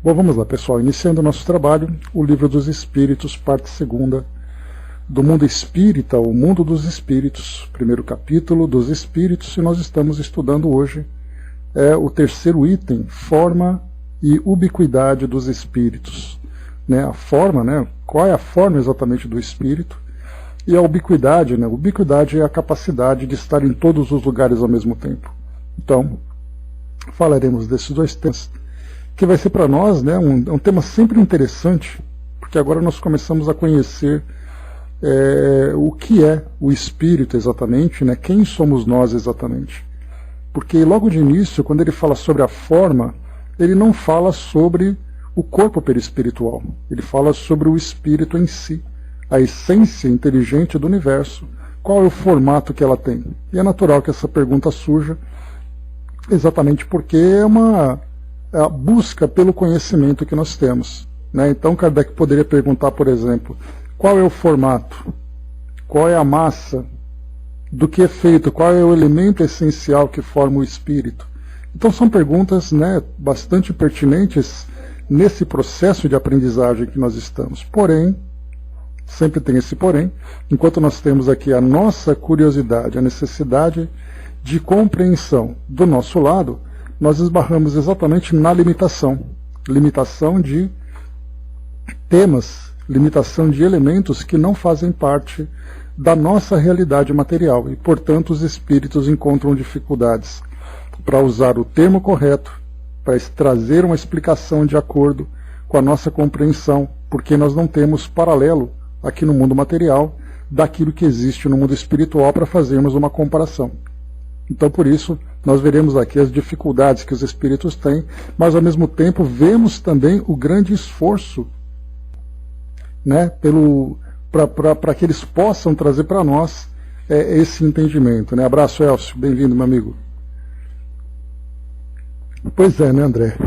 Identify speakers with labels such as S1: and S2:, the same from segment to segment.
S1: Bom, vamos lá, pessoal. Iniciando o nosso trabalho, o Livro dos Espíritos, parte 2, do Mundo Espírita, o Mundo dos Espíritos, primeiro capítulo dos Espíritos, e nós estamos estudando hoje o terceiro item, forma e ubiquidade dos Espíritos. A forma, qual é a forma exatamente do Espírito? E a ubiquidade, ubiquidade é a capacidade de estar em todos os lugares ao mesmo tempo. Então, falaremos desses dois temas, que vai ser para nós um tema sempre interessante, porque agora nós começamos a conhecer o que é o Espírito exatamente, quem somos nós exatamente. Porque logo de início, quando ele fala sobre a forma, ele não fala sobre o corpo perispiritual, ele fala sobre o Espírito em si, a essência inteligente do universo, qual é o formato que ela tem. E é natural que essa pergunta surja, exatamente porque é a busca pelo conhecimento que nós temos. Então Kardec poderia perguntar, por exemplo, qual é o formato, qual é a massa, do que é feito, qual é o elemento essencial que forma o espírito. Então são perguntas bastante pertinentes nesse processo de aprendizagem que nós estamos. Porém, sempre tem esse porém, enquanto nós temos aqui a nossa curiosidade, a necessidade de compreensão do nosso lado, nós esbarramos exatamente na limitação. Limitação de temas, limitação de elementos que não fazem parte da nossa realidade material e, portanto, os espíritos encontram dificuldades para usar o termo correto, para trazer uma explicação de acordo com a nossa compreensão, porque nós não temos paralelo aqui no mundo material daquilo que existe no mundo espiritual para fazermos uma comparação. Então, por isso, nós veremos aqui as dificuldades que os espíritos têm, mas ao mesmo tempo vemos também o grande esforço para que eles possam trazer para nós esse entendimento. Abraço, Elcio, bem-vindo, meu amigo. Pois é, André?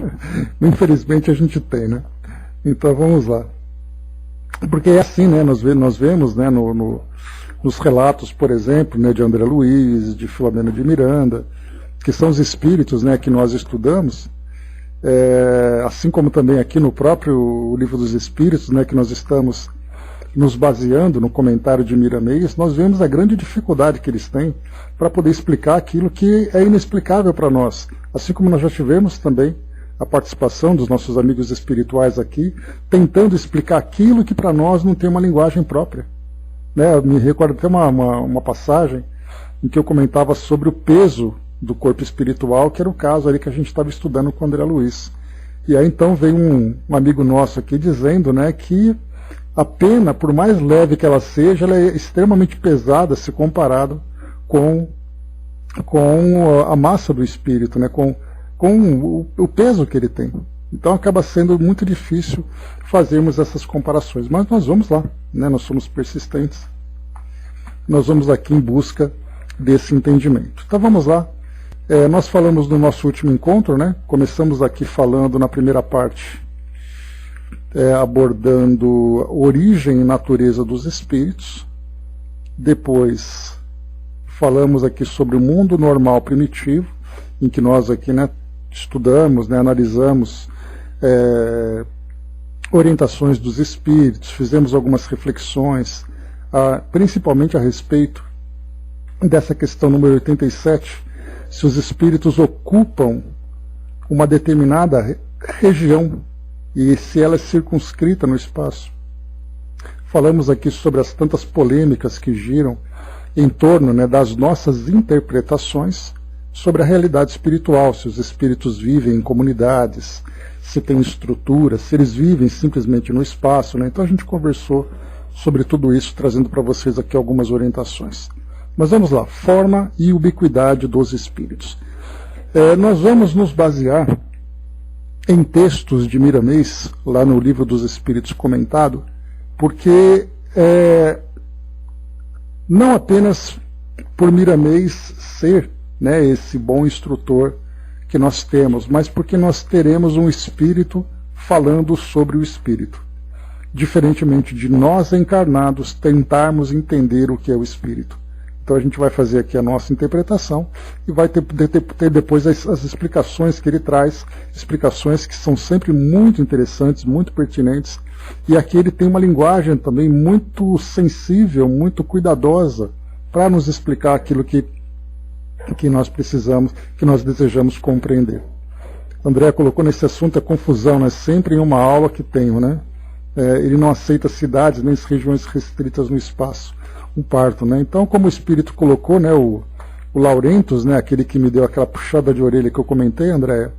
S1: Infelizmente a gente tem, Então vamos lá. Porque é assim, nós vemos nos relatos, por exemplo, de André Luiz, de Filomena de Miranda, que são os espíritos que nós estudamos, assim como também aqui no próprio Livro dos Espíritos, que nós estamos nos baseando no comentário de Miramês, nós vemos a grande dificuldade que eles têm para poder explicar aquilo que é inexplicável para nós. Assim como nós já tivemos também a participação dos nossos amigos espirituais aqui, tentando explicar aquilo que para nós não tem uma linguagem própria. Eu me recordo até uma passagem em que eu comentava sobre o peso do corpo espiritual, que era o caso ali que a gente estava estudando com o André Luiz. E aí então veio um amigo nosso aqui dizendo que a pena, por mais leve que ela seja, ela é extremamente pesada se comparado com a massa do espírito, com o peso que ele tem. Então acaba sendo muito difícil fazermos essas comparações. Mas nós vamos lá, nós somos persistentes. Nós vamos aqui em busca desse entendimento. Então vamos lá. Nós falamos no nosso último encontro, começamos aqui falando na primeira parte, abordando origem e natureza dos espíritos. Depois falamos aqui sobre o mundo normal primitivo, em que nós aqui estudamos, analisamos orientações dos espíritos, fizemos algumas reflexões, principalmente a respeito dessa questão número 87, se os espíritos ocupam uma determinada região e se ela é circunscrita no espaço. Falamos aqui sobre as tantas polêmicas que giram em torno das nossas interpretações sobre a realidade espiritual, se os espíritos vivem em comunidades, se tem estrutura, se eles vivem simplesmente no espaço. Então a gente conversou sobre tudo isso, trazendo para vocês aqui algumas orientações. Mas vamos lá, forma e ubiquidade dos espíritos. Nós vamos nos basear em textos de Miramês, lá no Livro dos Espíritos comentado, porque não apenas por Miramês ser esse bom instrutor que nós temos, mas porque nós teremos um espírito falando sobre o espírito. Diferentemente de nós encarnados tentarmos entender o que é o espírito. Então a gente vai fazer aqui a nossa interpretação e vai ter depois as explicações que ele traz, explicações que são sempre muito interessantes, muito pertinentes. E aqui ele tem uma linguagem também muito sensível, muito cuidadosa, para nos explicar aquilo que nós precisamos, que nós desejamos compreender. André colocou nesse assunto a confusão, né? Sempre em uma aula que tenho, né? Ele não aceita cidades nem regiões restritas no espaço. Um parto, né? Então, como o Espírito colocou, né, o Laurentus, né, aquele que me deu aquela puxada de orelha que eu comentei, Andréia,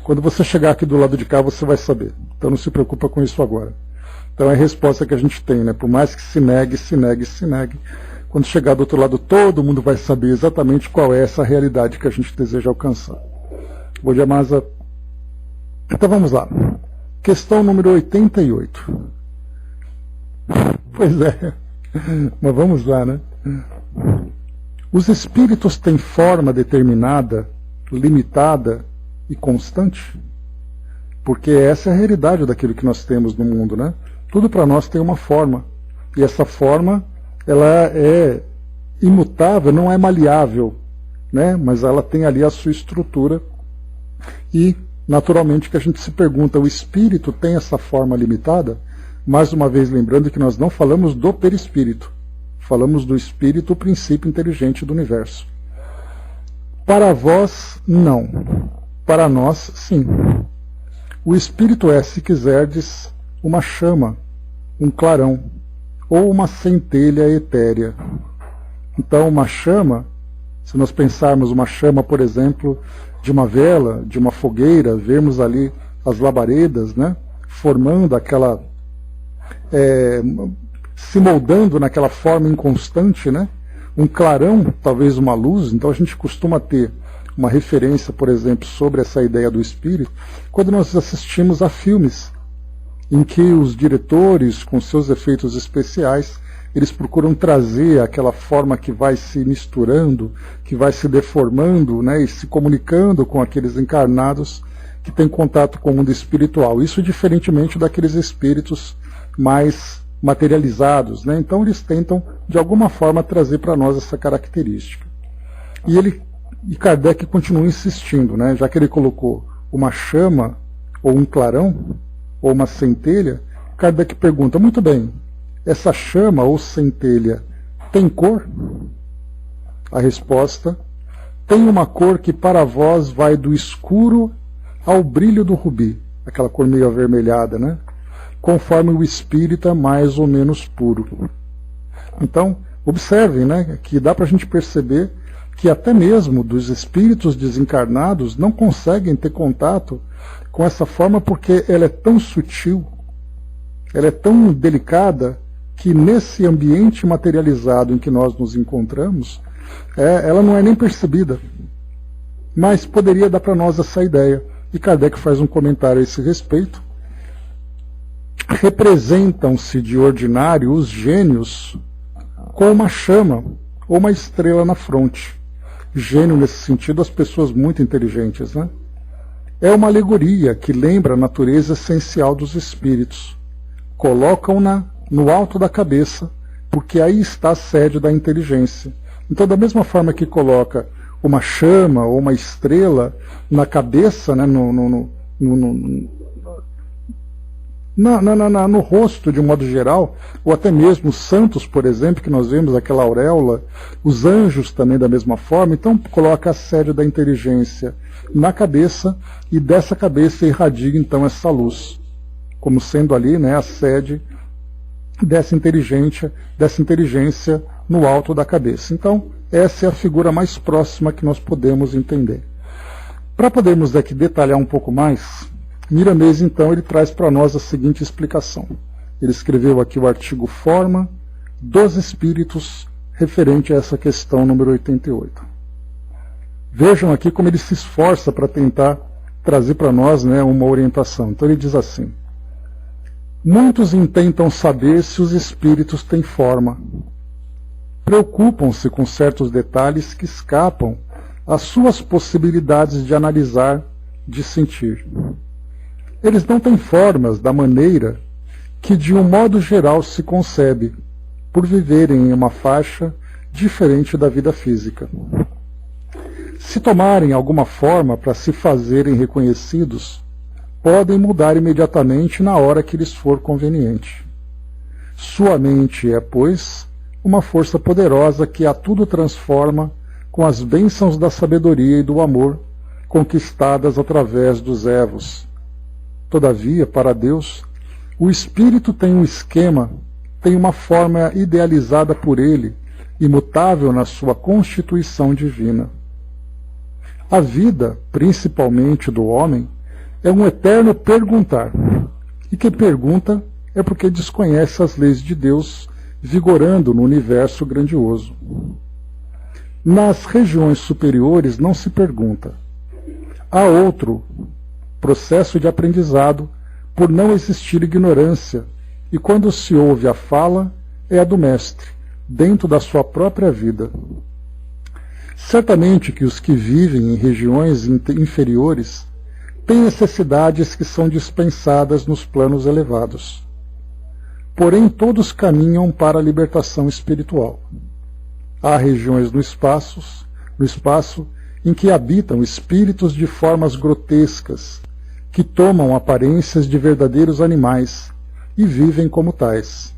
S1: quando você chegar aqui do lado de cá, você vai saber. Então não se preocupa com isso agora. Então é a resposta que a gente tem, né? Por mais que se negue, quando chegar do outro lado, todo mundo vai saber exatamente qual é essa realidade que a gente deseja alcançar. Bodhiamasa. Então vamos lá. Questão número 88. Pois é. Mas vamos lá, né? Os espíritos têm forma determinada, limitada e constante? Porque essa é a realidade daquilo que nós temos no mundo, né? Tudo para nós tem uma forma. E essa forma, ela é imutável, não é maleável, né? Mas ela tem ali a sua estrutura. E, naturalmente, que a gente se pergunta, o espírito tem essa forma limitada? Mais uma vez lembrando que nós não falamos do perispírito, falamos do espírito, o princípio inteligente do universo. Para vós, não. Para nós, sim. O espírito é, se quiserdes, uma chama, um clarão, ou uma centelha etérea. Então, uma chama, se nós pensarmos uma chama, por exemplo, de uma vela, de uma fogueira, vermos ali as labaredas, né, formando aquela... se moldando naquela forma inconstante, né? Um clarão, talvez uma luz. Então a gente costuma ter uma referência, por exemplo, sobre essa ideia do espírito, quando nós assistimos a filmes em que os diretores, com seus efeitos especiais, eles procuram trazer aquela forma que vai se misturando, que vai se deformando, né? E se comunicando com aqueles encarnados que têm contato com o mundo espiritual. Isso diferentemente daqueles espíritos mais materializados, né? Então eles tentam de alguma forma trazer para nós essa característica. E Kardec continua insistindo, né? Já que ele colocou uma chama ou um clarão ou uma centelha, Kardec pergunta: muito bem, essa chama ou centelha tem cor? A resposta: tem uma cor que para vós vai do escuro ao brilho do rubi, aquela cor meio avermelhada, né? Conforme o espírito é mais ou menos puro. Então, observem, né, que dá para a gente perceber que até mesmo dos espíritos desencarnados não conseguem ter contato com essa forma porque ela é tão sutil, ela é tão delicada, que nesse ambiente materializado em que nós nos encontramos, ela não é nem percebida. Mas poderia dar para nós essa ideia. E Kardec faz um comentário a esse respeito. Representam-se de ordinário os gênios com uma chama ou uma estrela na fronte. Gênio, nesse sentido, as pessoas muito inteligentes, né? É uma alegoria que lembra a natureza essencial dos espíritos. Colocam-na no alto da cabeça, porque aí está a sede da inteligência. Então, da mesma forma que coloca uma chama ou uma estrela na cabeça, né, no rosto de um modo geral, ou até mesmo os santos, por exemplo, que nós vemos aquela auréola, os anjos também da mesma forma, então coloca a sede da inteligência na cabeça e dessa cabeça irradia então essa luz, como sendo ali, né, a sede dessa inteligência no alto da cabeça. Então, essa é a figura mais próxima que nós podemos entender. Para podermos aqui detalhar um pouco mais, Miramês, então, ele traz para nós a seguinte explicação. Ele escreveu aqui o artigo Forma dos Espíritos, referente a essa questão número 88. Vejam aqui como ele se esforça para tentar trazer para nós, né, uma orientação. Então ele diz assim: muitos intentam saber se os espíritos têm forma. Preocupam-se com certos detalhes que escapam às suas possibilidades de analisar, de sentir. Eles não têm formas da maneira que de um modo geral se concebe, por viverem em uma faixa diferente da vida física. Se tomarem alguma forma para se fazerem reconhecidos, podem mudar imediatamente na hora que lhes for conveniente. Sua mente é, pois, uma força poderosa que a tudo transforma com as bênçãos da sabedoria e do amor conquistadas através dos evos. Todavia, para Deus, o espírito tem um esquema, tem uma forma idealizada por ele, imutável na sua constituição divina. A vida, principalmente do homem, é um eterno perguntar. E quem pergunta é porque desconhece as leis de Deus vigorando no universo grandioso. Nas regiões superiores não se pergunta. Há outro processo de aprendizado por não existir ignorância, e quando se ouve a fala, é a do mestre, dentro da sua própria vida. Certamente que os que vivem em regiões inferiores têm necessidades que são dispensadas nos planos elevados. Porém, todos caminham para a libertação espiritual. Há regiões no espaço em que habitam espíritos de formas grotescas, que tomam aparências de verdadeiros animais e vivem como tais.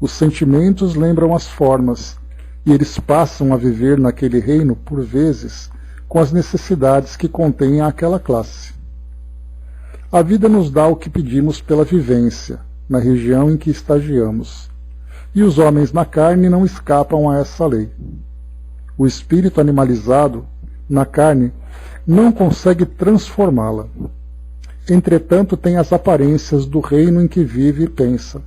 S1: Os sentimentos lembram as formas, e eles passam a viver naquele reino, por vezes, com as necessidades que contém aquela classe. A vida nos dá o que pedimos pela vivência, na região em que estagiamos, e os homens na carne não escapam a essa lei. O espírito animalizado, na carne, não consegue transformá-la. Entretanto, tem as aparências do reino em que vive e pensa.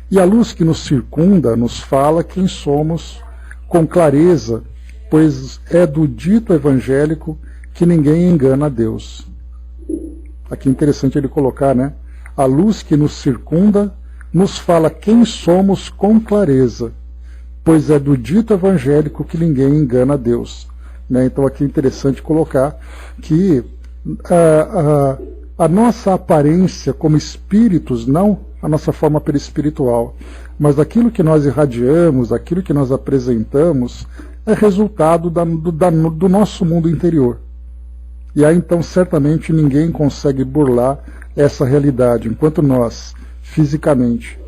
S1: E a luz que nos circunda nos fala quem somos com clareza, pois é do dito evangélico que ninguém engana a Deus. Aqui é interessante ele colocar, né? A luz que nos circunda nos fala quem somos com clareza, pois é do dito evangélico que ninguém engana a Deus. Né? Então aqui é interessante colocar que a nossa aparência como espíritos, não a nossa forma perispiritual, mas aquilo que nós irradiamos, aquilo que nós apresentamos, é resultado do nosso mundo interior. E aí então certamente ninguém consegue burlar essa realidade, enquanto nós, fisicamente,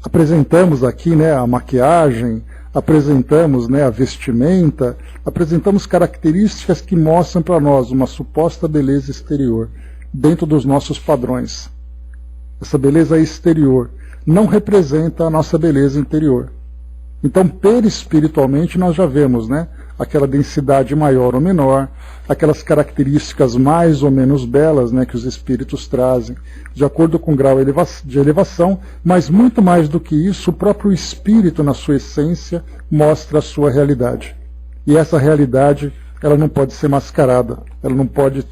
S1: apresentamos aqui, né, a maquiagem, apresentamos, né, a vestimenta, apresentamos características que mostram para nós uma suposta beleza exterior, dentro dos nossos padrões. Essa beleza exterior não representa a nossa beleza interior. Então, perispiritualmente, nós já vemos, né, aquela densidade maior ou menor, aquelas características mais ou menos belas, né, que os espíritos trazem, de acordo com o grau de elevação, mas muito mais do que isso, o próprio espírito, na sua essência, mostra a sua realidade. E essa realidade, ela não pode ser mascarada, ela não pode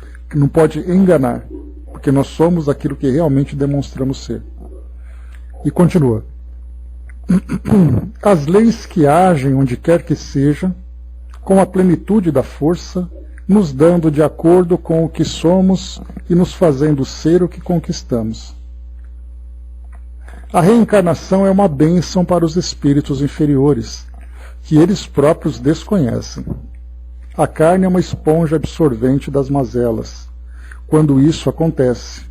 S1: enganar, porque nós somos aquilo que realmente demonstramos ser. E continua. As leis que agem onde quer que seja, com a plenitude da força, nos dando de acordo com o que somos e nos fazendo ser o que conquistamos. A reencarnação é uma bênção para os espíritos inferiores, que eles próprios desconhecem. A carne é uma esponja absorvente das mazelas, quando isso acontece.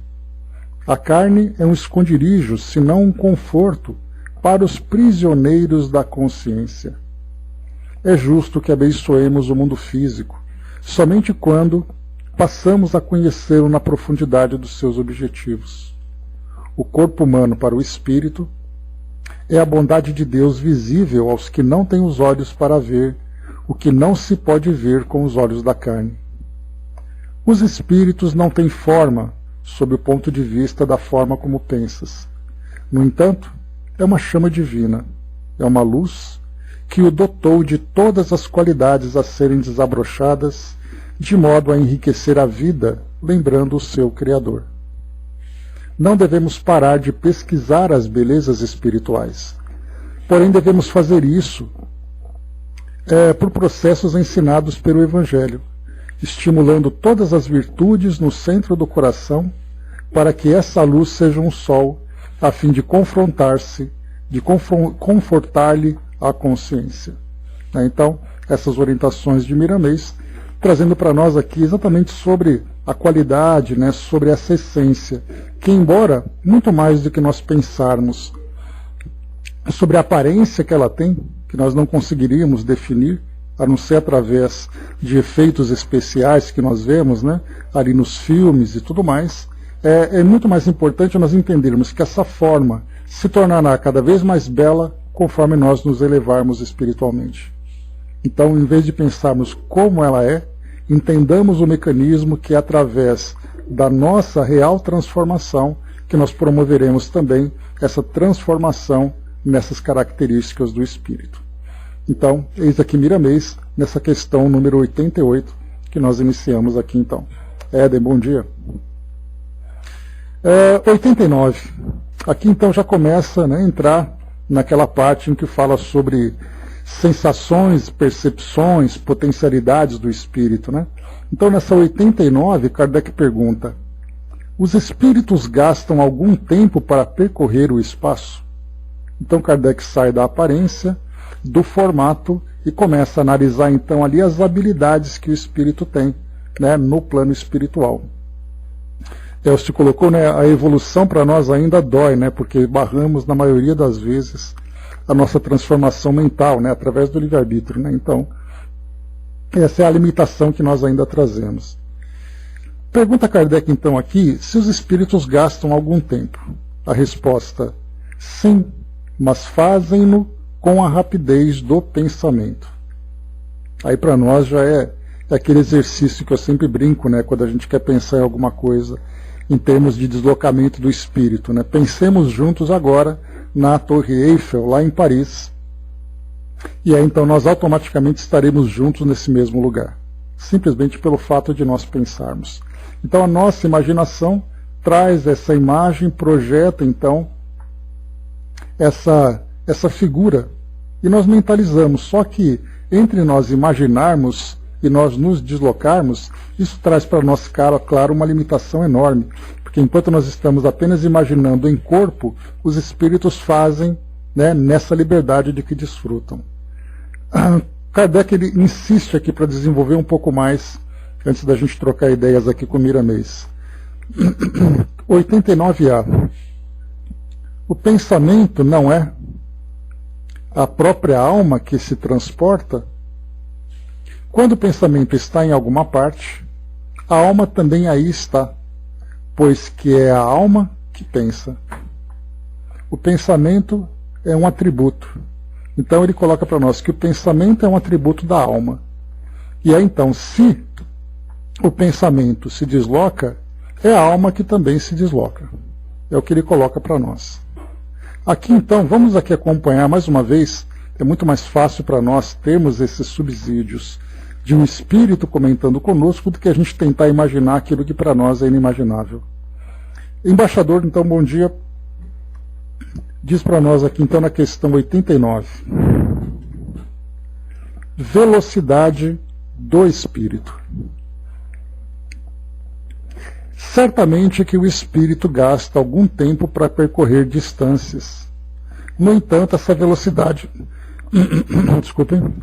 S1: A carne é um esconderijo, se não um conforto, para os prisioneiros da consciência. É justo que abençoemos o mundo físico, somente quando passamos a conhecê-lo na profundidade dos seus objetivos. O corpo humano para o espírito é a bondade de Deus visível aos que não têm os olhos para ver o que não se pode ver com os olhos da carne. Os espíritos não têm forma, sob o ponto de vista da forma como pensas. No entanto, é uma chama divina, é uma luz que o dotou de todas as qualidades a serem desabrochadas, de modo a enriquecer a vida, lembrando o seu Criador. Não devemos parar de pesquisar as belezas espirituais, porém devemos fazer isso por processos ensinados pelo Evangelho, estimulando todas as virtudes no centro do coração, para que essa luz seja um sol, a fim de confortar-lhe a consciência. Então, essas orientações de Miramês, trazendo para nós aqui exatamente sobre a qualidade, sobre essa essência, que embora muito mais do que nós pensarmos sobre a aparência que ela tem, que nós não conseguiríamos definir, a não ser através de efeitos especiais que nós vemos, ali nos filmes e tudo mais, é muito mais importante nós entendermos que essa forma se tornará cada vez mais bela conforme nós nos elevarmos espiritualmente. Então, em vez de pensarmos como ela é, entendamos o mecanismo que é através da nossa real transformação que nós promoveremos também essa transformação nessas características do espírito. Então, eis aqui Miramês, nessa questão número 88, que nós iniciamos aqui então. Éden, bom dia. 89. Aqui então já começa a entrar naquela parte em que fala sobre sensações, percepções, potencialidades do espírito. Então nessa 89, Kardec pergunta: os espíritos gastam algum tempo para percorrer o espaço? Então Kardec sai da aparência, do formato, e começa a analisar então ali as habilidades que o espírito tem no plano espiritual. Se colocou, a evolução para nós ainda dói, porque barramos na maioria das vezes a nossa transformação mental, através do livre-arbítrio. Então, essa é a limitação que nós ainda trazemos. Pergunta Kardec então aqui se os espíritos gastam algum tempo. A resposta: sim, mas fazem-no com a rapidez do pensamento. Aí para nós já é aquele exercício que eu sempre brinco, quando a gente quer pensar em alguma coisa em termos de deslocamento do espírito. Pensemos juntos agora na Torre Eiffel, lá em Paris, e aí então nós automaticamente estaremos juntos nesse mesmo lugar, simplesmente pelo fato de nós pensarmos. Então a nossa imaginação traz essa imagem, projeta então essa figura, e nós mentalizamos. Só que entre nós imaginarmos e nós nos deslocarmos, isso traz para nós, claro, uma limitação enorme, porque enquanto nós estamos apenas imaginando em corpo, os espíritos fazem nessa liberdade de que desfrutam. Kardec ele insiste aqui para desenvolver um pouco mais, antes da gente trocar ideias aqui com Miramês. 89A. O pensamento não é a própria alma que se transporta? Quando o pensamento está em alguma parte, a alma também aí está, pois que é a alma que pensa. O pensamento é um atributo. Então ele coloca para nós que o pensamento é um atributo da alma. E aí então, se o pensamento se desloca, é a alma que também se desloca. É o que ele coloca para nós. Aqui então, vamos aqui acompanhar mais uma vez. É muito mais fácil para nós termos esses subsídios de um espírito comentando conosco do que a gente tentar imaginar aquilo que para nós é inimaginável. Embaixador, então, bom dia. Diz para nós aqui então na questão 89. Velocidade do espírito. Certamente que o espírito gasta algum tempo para percorrer distâncias. No entanto, essa velocidade... Desculpem.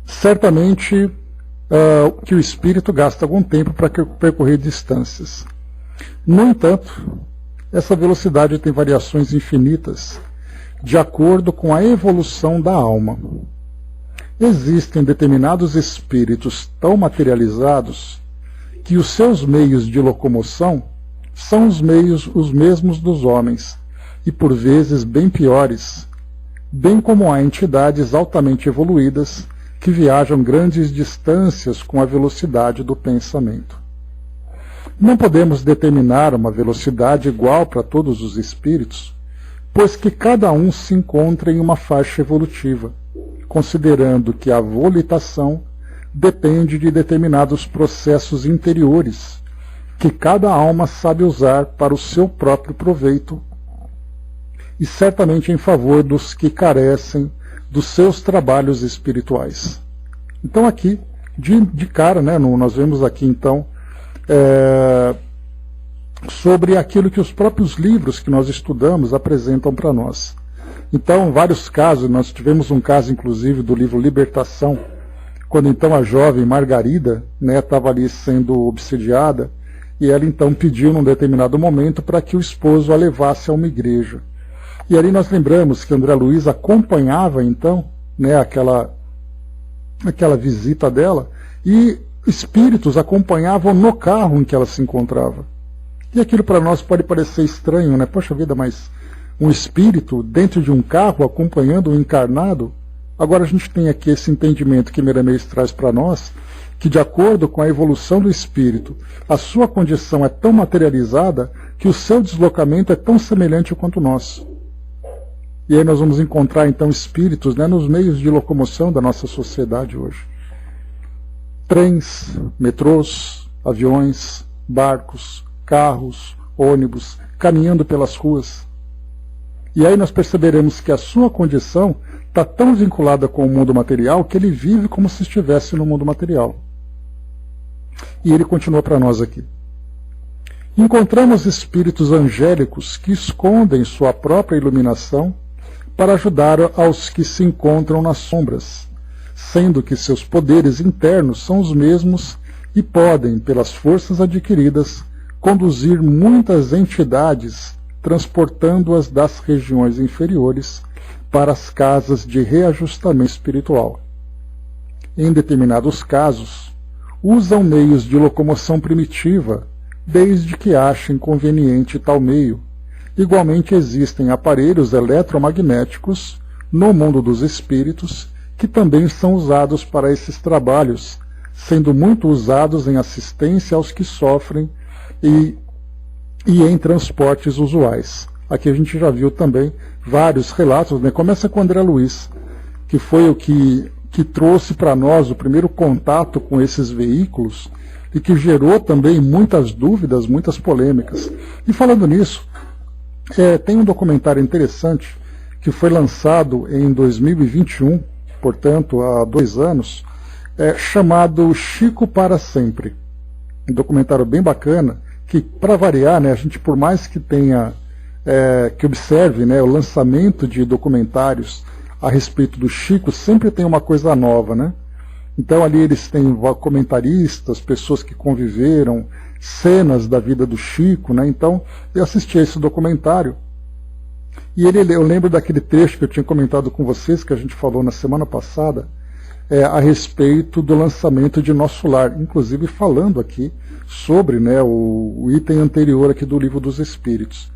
S1: Certamente que o espírito gasta algum tempo para percorrer distâncias. No entanto, essa velocidade tem variações infinitas de acordo com a evolução da alma. Existem determinados espíritos tão materializados que os seus meios de locomoção são os mesmos dos homens, e por vezes bem piores, bem como há entidades altamente evoluídas que viajam grandes distâncias com a velocidade do pensamento. Não podemos determinar uma velocidade igual para todos os espíritos, pois que cada um se encontra em uma faixa evolutiva, considerando que a volitação depende de determinados processos interiores, que cada alma sabe usar para o seu próprio proveito, e certamente em favor dos que carecem dos seus trabalhos espirituais. Então aqui, de cara, nós vemos aqui então sobre aquilo que os próprios livros que nós estudamos apresentam para nós. Então, vários casos, nós tivemos um caso, inclusive, do livro Libertação, quando então a jovem Margarida estava ali sendo obsidiada, e ela então pediu num determinado momento para que o esposo a levasse a uma igreja. E ali nós lembramos que André Luiz acompanhava então aquela visita dela, e espíritos acompanhavam no carro em que ela se encontrava. E aquilo para nós pode parecer estranho, né? Poxa vida, mas um espírito dentro de um carro acompanhando um encarnado? Agora a gente tem aqui esse entendimento que Meramês traz para nós, que de acordo com a evolução do espírito, a sua condição é tão materializada que o seu deslocamento é tão semelhante quanto o nosso. E aí nós vamos encontrar então espíritos nos meios de locomoção da nossa sociedade hoje. Trens, metrôs, aviões, barcos, carros, ônibus, caminhando pelas ruas. E aí nós perceberemos que a sua condição está tão vinculada com o mundo material que ele vive como se estivesse no mundo material. E ele continua para nós aqui. Encontramos espíritos angélicos que escondem sua própria iluminação para ajudar aos que se encontram nas sombras, sendo que seus poderes internos são os mesmos e podem, pelas forças adquiridas, conduzir muitas entidades, transportando-as das regiões inferiores para as casas de reajustamento espiritual. Em determinados casos, usam meios de locomoção primitiva, desde que achem conveniente tal meio. Igualmente existem aparelhos eletromagnéticos no mundo dos espíritos que também são usados para esses trabalhos, sendo muito usados em assistência aos que sofrem e em transportes usuais. Aqui a gente já viu também vários relatos, Começa com André Luiz, que foi o que trouxe para nós o primeiro contato com esses veículos e que gerou também muitas dúvidas, muitas polêmicas. E falando nisso, tem um documentário interessante que foi lançado em 2021, portanto há 2 anos, chamado Chico para Sempre. Um documentário bem bacana, que para variar, a gente por mais que tenha, que observe o lançamento de documentários a respeito do Chico, sempre tem uma coisa nova, Então ali eles têm comentaristas, pessoas que conviveram, cenas da vida do Chico, Então eu assisti a esse documentário e eu lembro daquele trecho que eu tinha comentado com vocês, que a gente falou na semana passada, a respeito do lançamento de Nosso Lar, inclusive falando aqui sobre o item anterior aqui do Livro dos Espíritos,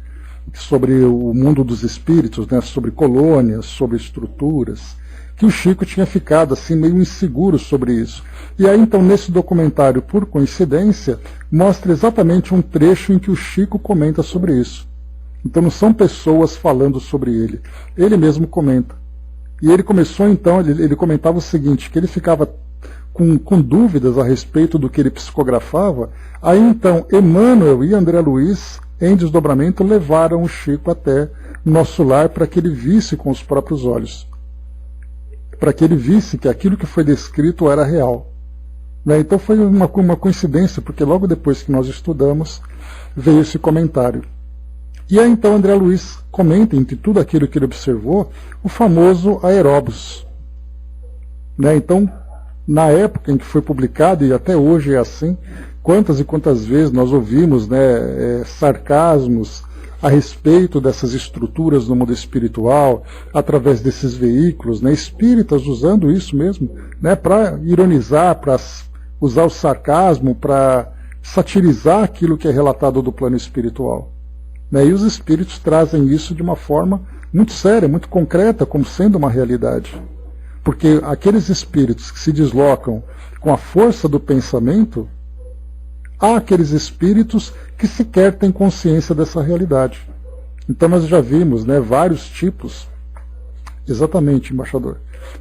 S1: sobre o mundo dos espíritos, sobre colônias, sobre estruturas, que o Chico tinha ficado assim meio inseguro sobre isso. E aí então nesse documentário, por coincidência, mostra exatamente um trecho em que o Chico comenta sobre isso. Então não são pessoas falando sobre ele, ele mesmo comenta. E ele começou então, ele comentava o seguinte, que ele ficava com dúvidas a respeito do que ele psicografava. Aí então Emmanuel e André Luiz, em desdobramento, levaram o Chico até Nosso Lar para que ele visse com os próprios olhos, para que ele visse que aquilo que foi descrito era real. Então foi uma coincidência, porque logo depois que nós estudamos, veio esse comentário. E aí então André Luiz comenta, entre tudo aquilo que ele observou, o famoso Aeróbus. Então, na época em que foi publicado, e até hoje é assim, quantas e quantas vezes nós ouvimos sarcasmos a respeito dessas estruturas no mundo espiritual, através desses veículos, espíritas usando isso mesmo, para ironizar, para usar o sarcasmo, para satirizar aquilo que é relatado do plano espiritual. E os espíritos trazem isso de uma forma muito séria, muito concreta, como sendo uma realidade. Porque aqueles espíritos que se deslocam com a força do pensamento, há aqueles espíritos que sequer têm consciência dessa realidade. Então nós já vimos vários tipos, exatamente, embaixador.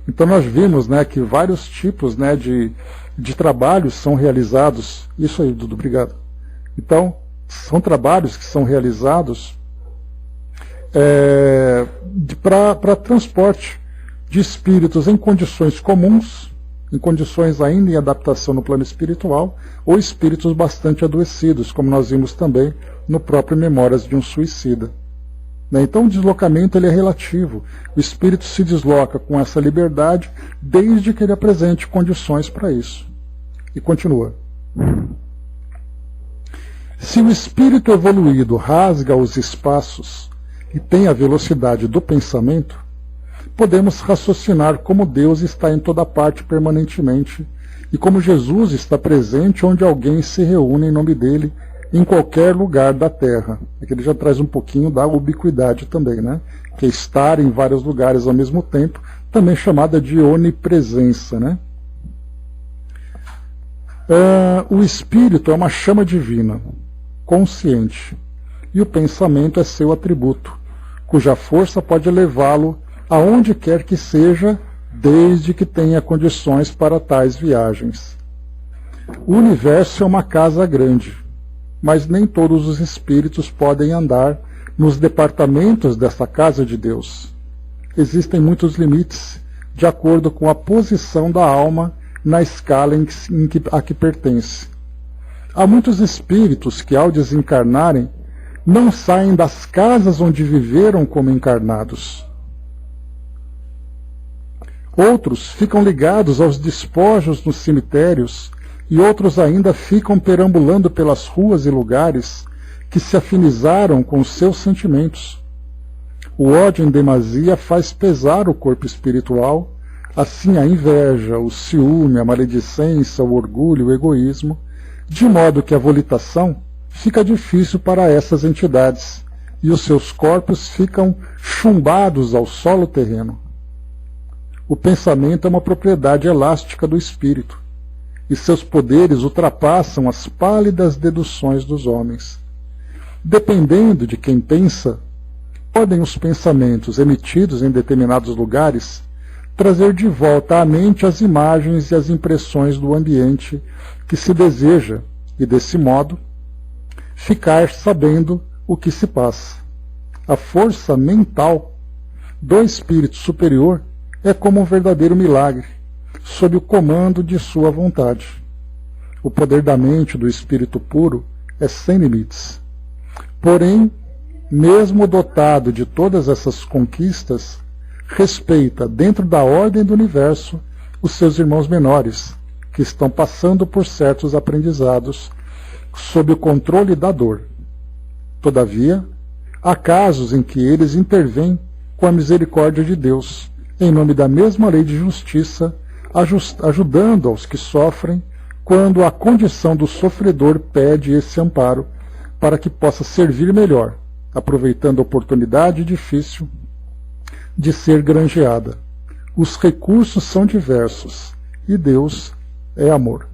S1: Então nós vimos que vários tipos de trabalhos são realizados. Isso aí, Dudu, obrigado. Então, são trabalhos que são realizados para transporte de espíritos em condições comuns, em condições ainda em adaptação no plano espiritual, ou espíritos bastante adoecidos, como nós vimos também no próprio Memórias de um Suicida. Então o deslocamento ele é relativo. O espírito se desloca com essa liberdade desde que ele apresente condições para isso. E continua. Se o espírito evoluído rasga os espaços e tem a velocidade do pensamento, podemos raciocinar como Deus está em toda parte permanentemente e como Jesus está presente onde alguém se reúne em nome dele, em qualquer lugar da Terra. Aqui ele já traz um pouquinho da ubiquidade também, né? Que é estar em vários lugares ao mesmo tempo, também chamada de onipresença, né? O espírito é uma chama divina, consciente, e o pensamento é seu atributo, cuja força pode levá-lo aonde quer que seja, desde que tenha condições para tais viagens. O universo é uma casa grande, mas nem todos os espíritos podem andar nos departamentos dessa casa de Deus. Existem muitos limites, de acordo com a posição da alma na escala a que pertence. Há muitos espíritos que, ao desencarnarem, não saem das casas onde viveram como encarnados. Outros ficam ligados aos despojos nos cemitérios e outros ainda ficam perambulando pelas ruas e lugares que se afinizaram com os seus sentimentos. O ódio em demasia faz pesar o corpo espiritual, assim a inveja, o ciúme, a maledicência, o orgulho, o egoísmo, de modo que a volitação fica difícil para essas entidades e os seus corpos ficam chumbados ao solo terreno. O pensamento é uma propriedade elástica do espírito, e seus poderes ultrapassam as pálidas deduções dos homens. Dependendo de quem pensa, podem os pensamentos emitidos em determinados lugares trazer de volta à mente as imagens e as impressões do ambiente que se deseja, e desse modo ficar sabendo o que se passa. A força mental do espírito superior é como um verdadeiro milagre, sob o comando de sua vontade. O poder da mente do espírito puro é sem limites. Porém, mesmo dotado de todas essas conquistas, respeita, dentro da ordem do universo, os seus irmãos menores, que estão passando por certos aprendizados sob o controle da dor. Todavia, há casos em que eles intervêm com a misericórdia de Deus, em nome da mesma lei de justiça, ajudando aos que sofrem quando a condição do sofredor pede esse amparo para que possa servir melhor, aproveitando a oportunidade difícil de ser granjeada. Os recursos são diversos e Deus é amor.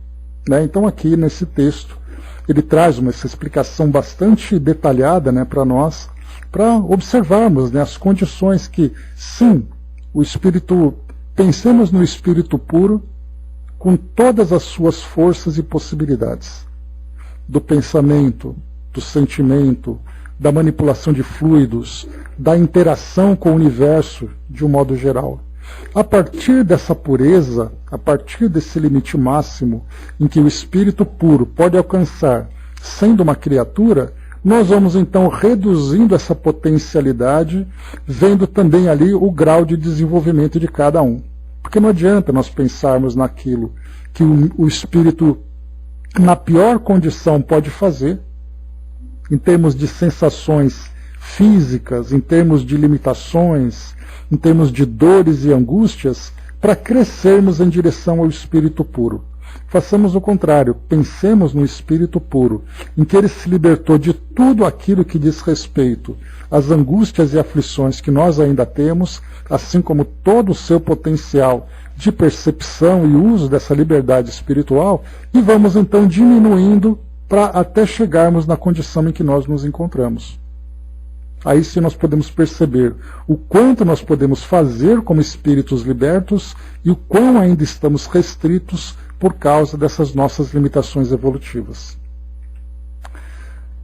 S1: Então aqui nesse texto ele traz essa explicação bastante detalhada para nós, para observarmos as condições que, sim, o espírito, pensemos no espírito puro com todas as suas forças e possibilidades, do pensamento, do sentimento, da manipulação de fluidos, da interação com o universo de um modo geral. A partir dessa pureza, a partir desse limite máximo em que o espírito puro pode alcançar sendo uma criatura, nós vamos então reduzindo essa potencialidade, vendo também ali o grau de desenvolvimento de cada um. Porque não adianta nós pensarmos naquilo que o espírito, na pior condição, pode fazer, em termos de sensações físicas, em termos de limitações, em termos de dores e angústias, para crescermos em direção ao espírito puro. Façamos o contrário, pensemos no espírito puro, em que ele se libertou de tudo aquilo que diz respeito às angústias e aflições que nós ainda temos, assim como todo o seu potencial de percepção e uso dessa liberdade espiritual, e vamos então diminuindo para até chegarmos na condição em que nós nos encontramos. Aí sim nós podemos perceber o quanto nós podemos fazer como espíritos libertos e o quão ainda estamos restritos por causa dessas nossas limitações evolutivas.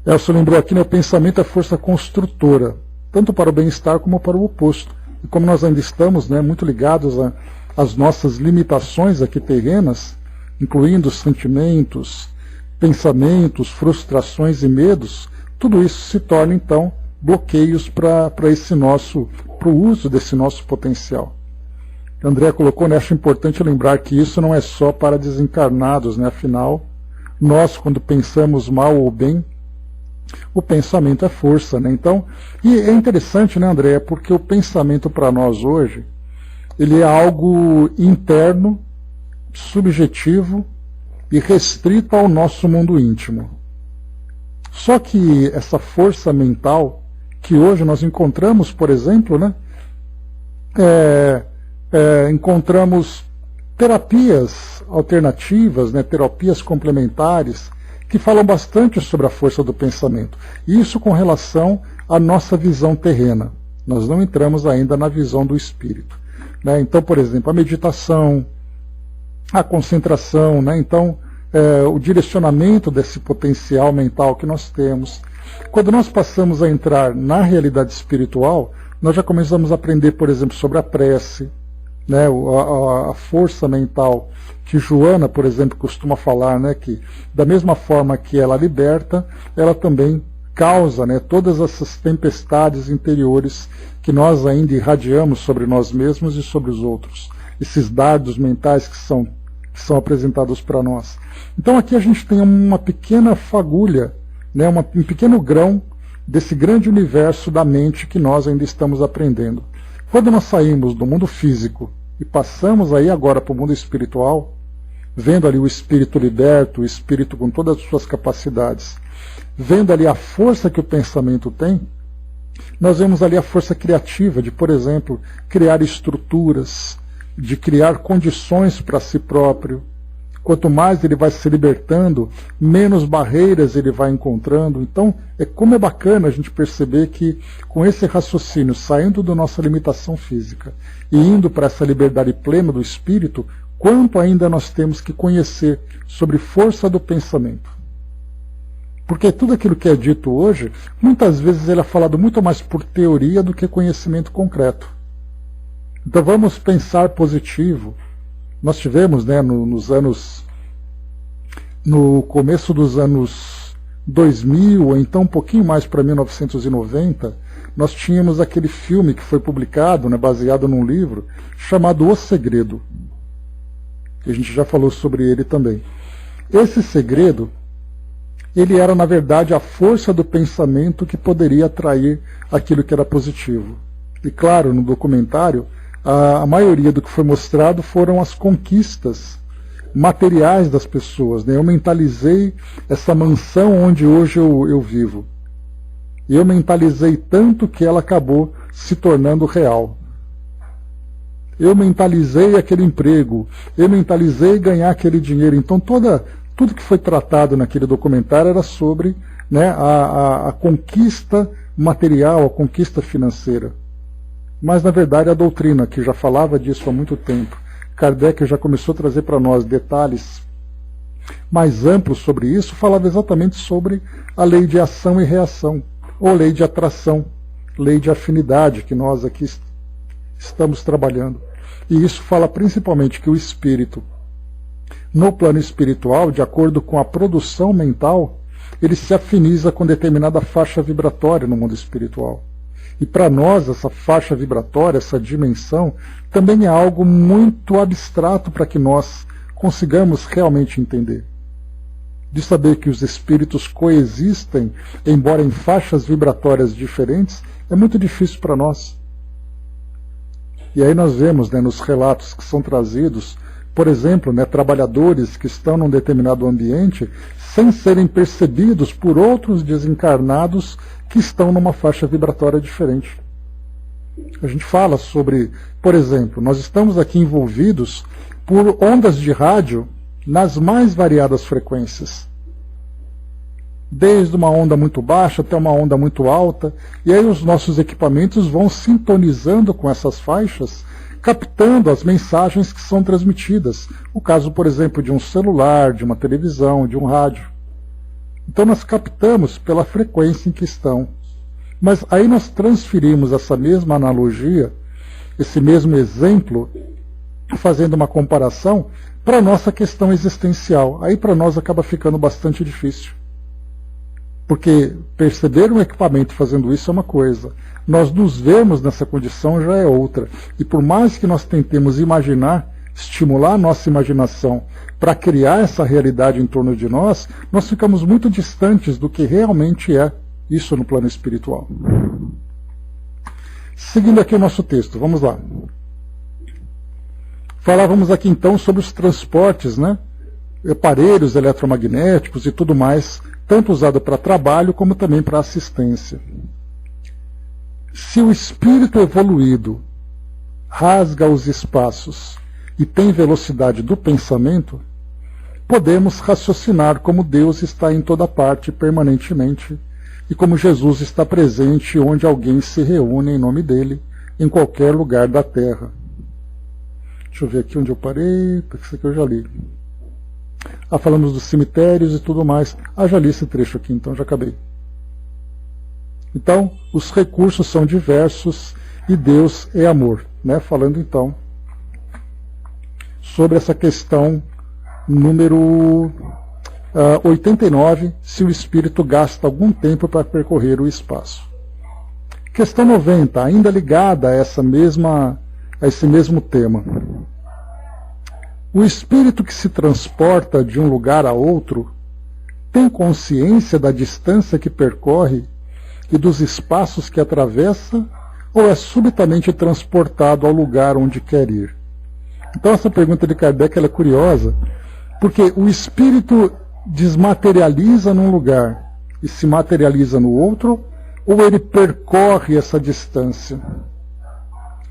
S1: Elcio lembrou aqui, o pensamento é força construtora, tanto para o bem-estar como para o oposto. E como nós ainda estamos muito ligados às nossas limitações aqui terrenas, incluindo sentimentos, pensamentos, frustrações e medos, tudo isso se torna então bloqueios para o uso desse nosso potencial. André colocou, né, acho importante lembrar que isso não é só para desencarnados, né, afinal, nós, quando pensamos mal ou bem, o pensamento é força, né? Então, e é interessante, né, André, porque o pensamento para nós hoje, ele é algo interno, subjetivo e restrito ao nosso mundo íntimo. Só que essa força mental que hoje nós encontramos, por exemplo, né, encontramos terapias alternativas, né, terapias complementares, que falam bastante sobre a força do pensamento. Isso com relação à nossa visão terrena. Nós não entramos ainda na visão do espírito, né? Então, por exemplo, a meditação, a concentração, né? Então, o direcionamento desse potencial mental que nós temos. Quando nós passamos a entrar na realidade espiritual, nós já começamos a aprender, por exemplo, sobre a prece, né, a força mental que Joana, por exemplo, costuma falar, né, que da mesma forma que ela liberta, ela também causa, né, todas essas tempestades interiores que nós ainda irradiamos sobre nós mesmos e sobre os outros, esses dardos mentais que são apresentados para nós. Então aqui a gente tem uma pequena fagulha, né, um pequeno grão desse grande universo da mente que nós ainda estamos aprendendo. Quando nós saímos do mundo físico e passamos aí agora para o mundo espiritual, vendo ali o espírito liberto, o espírito com todas as suas capacidades, vendo ali a força que o pensamento tem, nós vemos ali a força criativa de, por exemplo, criar estruturas, de criar condições para si próprio. Quanto mais ele vai se libertando, menos barreiras ele vai encontrando. Então, como é bacana a gente perceber que, com esse raciocínio, saindo da nossa limitação física e indo para essa liberdade plena do espírito, quanto ainda nós temos que conhecer sobre força do pensamento. Porque tudo aquilo que é dito hoje, muitas vezes ele é falado muito mais por teoria do que conhecimento concreto. Então vamos pensar positivo. Nós tivemos, né, no começo dos anos 2000, ou então um pouquinho mais para 1990, nós tínhamos aquele filme que foi publicado, né, baseado num livro, chamado O Segredo. A gente já falou sobre ele também. Esse segredo, ele era, na verdade, a força do pensamento que poderia atrair aquilo que era positivo. E claro, no documentário, a maioria do que foi mostrado foram as conquistas materiais das pessoas, né? Eu mentalizei essa mansão onde hoje eu vivo. E eu mentalizei tanto que ela acabou se tornando real. Eu mentalizei aquele emprego, eu mentalizei ganhar aquele dinheiro. Então tudo que foi tratado naquele documentário era sobre, né, a conquista material, a conquista financeira. Mas, na verdade, a doutrina, que já falava disso há muito tempo, Kardec já começou a trazer para nós detalhes mais amplos sobre isso, falava exatamente sobre a lei de ação e reação, ou lei de atração, lei de afinidade, que nós aqui estamos trabalhando. E isso fala principalmente que o espírito, no plano espiritual, de acordo com a produção mental, ele se afiniza com determinada faixa vibratória no mundo espiritual. E para nós, essa faixa vibratória, essa dimensão, também é algo muito abstrato para que nós consigamos realmente entender. De saber que os espíritos coexistem, embora em faixas vibratórias diferentes, é muito difícil para nós. E aí nós vemos, né, nos relatos que são trazidos, por exemplo, né, trabalhadores que estão num determinado ambiente sem serem percebidos por outros desencarnados que estão numa faixa vibratória diferente. A gente fala sobre, por exemplo, nós estamos aqui envolvidos por ondas de rádio nas mais variadas frequências. Desde uma onda muito baixa até uma onda muito alta, e aí os nossos equipamentos vão sintonizando com essas faixas, captando as mensagens que são transmitidas. O caso, por exemplo, de um celular, de uma televisão, de um rádio. Então nós captamos pela frequência em que estão. Mas aí nós transferimos essa mesma analogia, esse mesmo exemplo, fazendo uma comparação, para a nossa questão existencial. Aí para nós acaba ficando bastante difícil. Porque perceber um equipamento fazendo isso é uma coisa, nós nos vemos nessa condição já é outra. E por mais que nós tentemos imaginar, estimular a nossa imaginação para criar essa realidade em torno de nós, nós ficamos muito distantes do que realmente é isso no plano espiritual. Seguindo aqui o nosso texto, vamos lá. Falávamos aqui então sobre os transportes, né? Aparelhos eletromagnéticos e tudo mais, tanto usado para trabalho como também para assistência. Se o espírito evoluído rasga os espaços e tem velocidade do pensamento, podemos raciocinar como Deus está em toda parte permanentemente e como Jesus está presente onde alguém se reúne em nome dele, em qualquer lugar da Terra. Deixa eu ver aqui onde eu parei, porque isso aqui eu já li. Falamos dos cemitérios e tudo mais. Já li esse trecho aqui, então já acabei. Então, os recursos são diversos e Deus é amor, né? Falando então sobre essa questão número 89, se o espírito gasta algum tempo para percorrer o espaço. Questão 90, ainda ligada a esse mesmo tema. O espírito que se transporta de um lugar a outro tem consciência da distância que percorre e dos espaços que atravessa, ou é subitamente transportado ao lugar onde quer ir? Então essa pergunta de Kardec ela é curiosa, porque o espírito desmaterializa num lugar e se materializa no outro, ou ele percorre essa distância?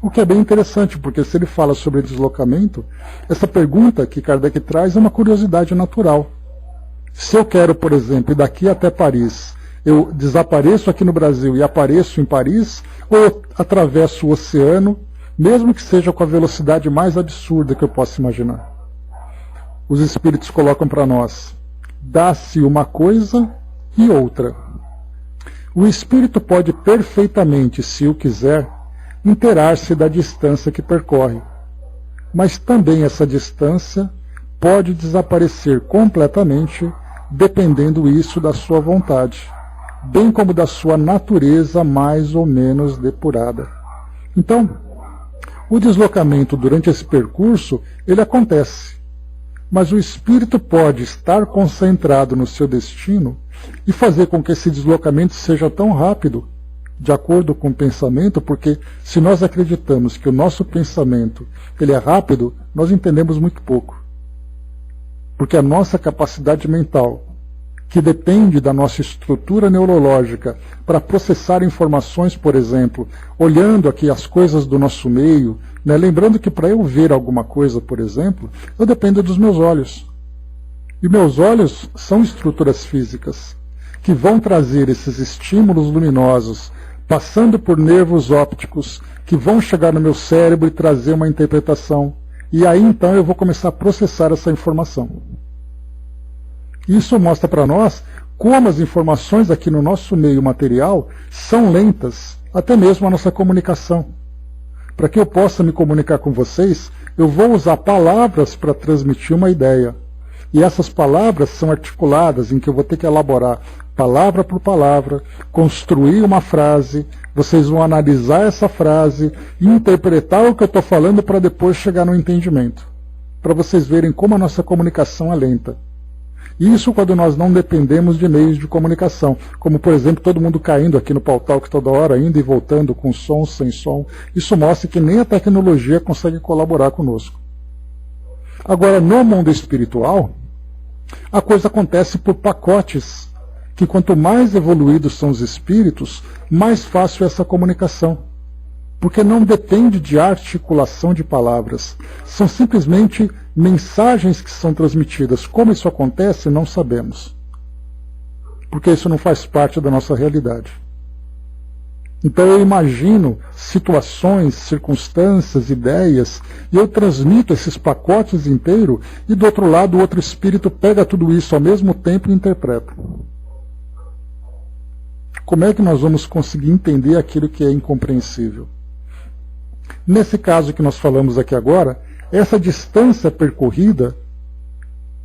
S1: O que é bem interessante, porque se ele fala sobre deslocamento, essa pergunta que Kardec traz é uma curiosidade natural. Se eu quero, por exemplo, ir daqui até Paris, eu desapareço aqui no Brasil e apareço em Paris, ou eu atravesso o oceano, mesmo que seja com a velocidade mais absurda que eu possa imaginar? Os espíritos colocam para nós: dá-se uma coisa e outra. O espírito pode perfeitamente, se o quiser, inteirar-se da distância que percorre, mas também essa distância pode desaparecer completamente, dependendo isso da sua vontade, bem como da sua natureza mais ou menos depurada. Então, o deslocamento durante esse percurso, ele acontece, mas o espírito pode estar concentrado no seu destino e fazer com que esse deslocamento seja tão rápido, de acordo com o pensamento, porque se nós acreditamos que o nosso pensamento ele é rápido, nós entendemos muito pouco. Porque a nossa capacidade mental, que depende da nossa estrutura neurológica para processar informações, por exemplo, olhando aqui as coisas do nosso meio, né, lembrando que para eu ver alguma coisa, por exemplo, eu dependo dos meus olhos. E meus olhos são estruturas físicas, que vão trazer esses estímulos luminosos, passando por nervos ópticos, que vão chegar no meu cérebro e trazer uma interpretação. E aí então eu vou começar a processar essa informação. Isso mostra para nós como as informações aqui no nosso meio material são lentas, até mesmo a nossa comunicação. Para que eu possa me comunicar com vocês, eu vou usar palavras para transmitir uma ideia. E essas palavras são articuladas, em que eu vou ter que elaborar palavra por palavra, construir uma frase, vocês vão analisar essa frase e interpretar o que eu estou falando para depois chegar no entendimento. Para vocês verem como a nossa comunicação é lenta. Isso quando nós não dependemos de meios de comunicação, como por exemplo todo mundo caindo aqui no Pautalk toda hora, indo e voltando com som, sem som. Isso mostra que nem a tecnologia consegue colaborar conosco. Agora, no mundo espiritual, a coisa acontece por pacotes, que quanto mais evoluídos são os espíritos, mais fácil é essa comunicação. Porque não depende de articulação de palavras. São simplesmente mensagens que são transmitidas. Como isso acontece, não sabemos. Porque isso não faz parte da nossa realidade. Então eu imagino situações, circunstâncias, ideias, e eu transmito esses pacotes inteiros, e do outro lado o outro espírito pega tudo isso ao mesmo tempo e interpreta. Como é que nós vamos conseguir entender aquilo que é incompreensível? Nesse caso que nós falamos aqui agora, essa distância percorrida,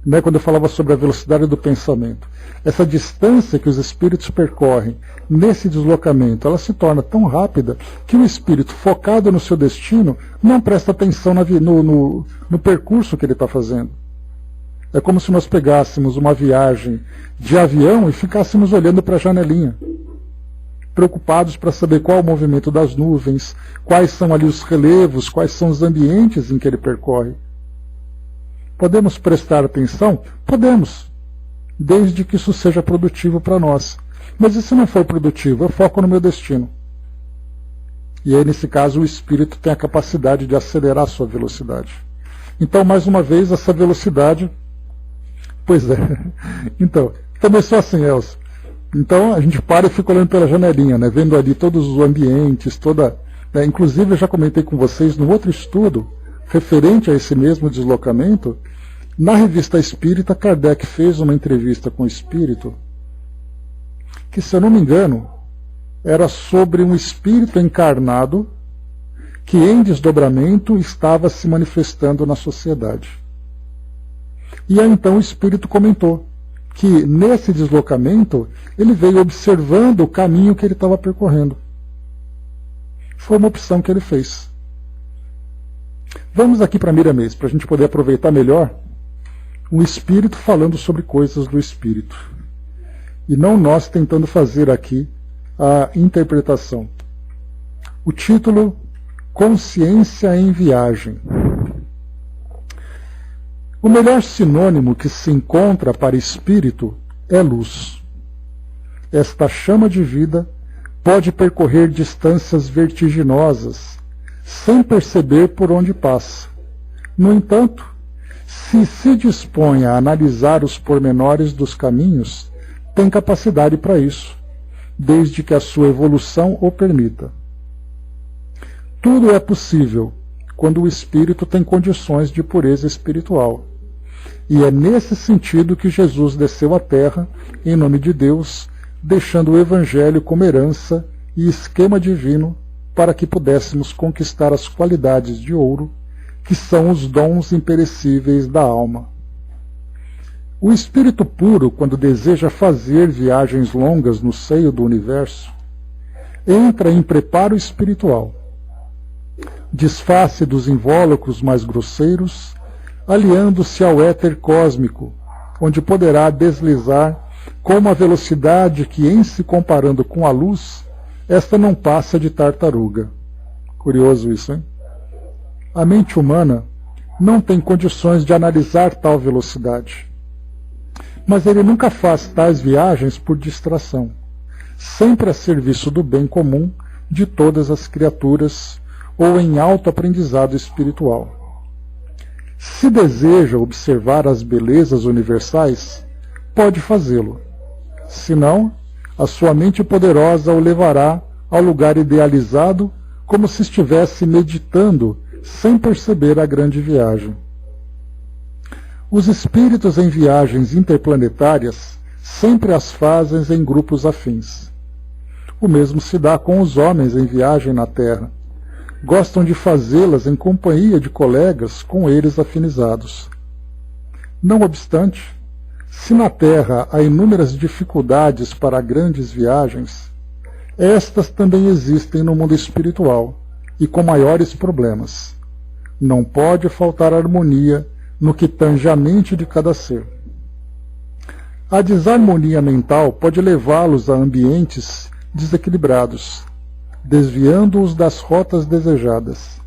S1: né, quando eu falava sobre a velocidade do pensamento. Essa distância que os espíritos percorrem nesse deslocamento, ela se torna tão rápida que o espírito, focado no seu destino, não presta atenção no percurso que ele está fazendo. É como se nós pegássemos uma viagem de avião e ficássemos olhando para a janelinha, preocupados para saber qual é o movimento das nuvens, quais são ali os relevos, quais são os ambientes em que ele percorre. Podemos prestar atenção? Podemos, desde que isso seja produtivo para nós. Mas e se não for produtivo? Eu foco no meu destino. E aí, nesse caso, o espírito tem a capacidade de acelerar a sua velocidade. Então, mais uma vez, essa velocidade... Pois é. Então, começou assim, Elcio. Então, a gente para e fica olhando pela janelinha, né? Vendo ali todos os ambientes, toda... Né? Inclusive, eu já comentei com vocês no outro estudo, referente a esse mesmo deslocamento, na Revista Espírita, Kardec fez uma entrevista com o espírito, que, se eu não me engano, era sobre um espírito encarnado que, em desdobramento, estava se manifestando na sociedade. E aí, então, o espírito comentou que, nesse deslocamento, ele veio observando o caminho que ele estava percorrendo. Foi uma opção que ele fez. Vamos aqui para Miramês, para a gente poder aproveitar melhor um espírito falando sobre coisas do espírito. E não nós tentando fazer aqui a interpretação. O título, Consciência em Viagem. O melhor sinônimo que se encontra para espírito é luz. Esta chama de vida pode percorrer distâncias vertiginosas, sem perceber por onde passa. No entanto, se dispõe a analisar os pormenores dos caminhos, tem capacidade para isso, desde que a sua evolução o permita. Tudo é possível quando o espírito tem condições de pureza espiritual. E é nesse sentido que Jesus desceu à Terra, em nome de Deus, deixando o Evangelho como herança e esquema divino para que pudéssemos conquistar as qualidades de ouro, que são os dons imperecíveis da alma. O espírito puro, quando deseja fazer viagens longas no seio do universo, entra em preparo espiritual. Desfaz-se dos invólucros mais grosseiros, aliando-se ao éter cósmico, onde poderá deslizar com uma velocidade que, em se comparando com a luz, esta não passa de tartaruga. Curioso isso, hein? A mente humana não tem condições de analisar tal velocidade. Mas ele nunca faz tais viagens por distração, sempre a serviço do bem comum de todas as criaturas ou em alto aprendizado espiritual. Se deseja observar as belezas universais, pode fazê-lo. Se não, a sua mente poderosa o levará ao lugar idealizado, como se estivesse meditando, sem perceber a grande viagem. Os espíritos em viagens interplanetárias sempre as fazem em grupos afins. O mesmo se dá com os homens em viagem na Terra. Gostam de fazê-las em companhia de colegas com eles afinizados. Não obstante, se na Terra há inúmeras dificuldades para grandes viagens, estas também existem no mundo espiritual, e com maiores problemas. Não pode faltar harmonia no que tange a mente de cada ser. A desarmonia mental pode levá-los a ambientes desequilibrados, desviando-os das rotas desejadas.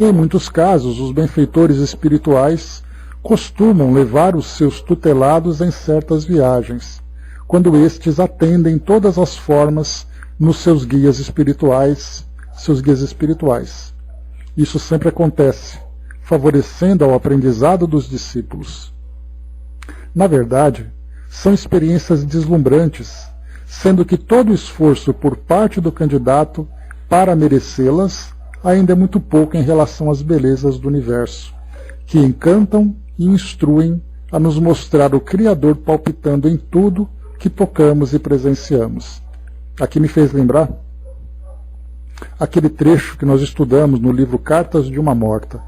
S1: Em muitos casos, os benfeitores espirituais costumam levar os seus tutelados em certas viagens, quando estes atendem todas as formas nos seus guias espirituais. Isso sempre acontece, favorecendo ao aprendizado dos discípulos. Na verdade, são experiências deslumbrantes, sendo que todo o esforço por parte do candidato para merecê-las ainda é muito pouco em relação às belezas do universo, que encantam e instruem a nos mostrar o Criador palpitando em tudo que tocamos e presenciamos. Aqui me fez lembrar aquele trecho que nós estudamos no livro Cartas de uma Morta,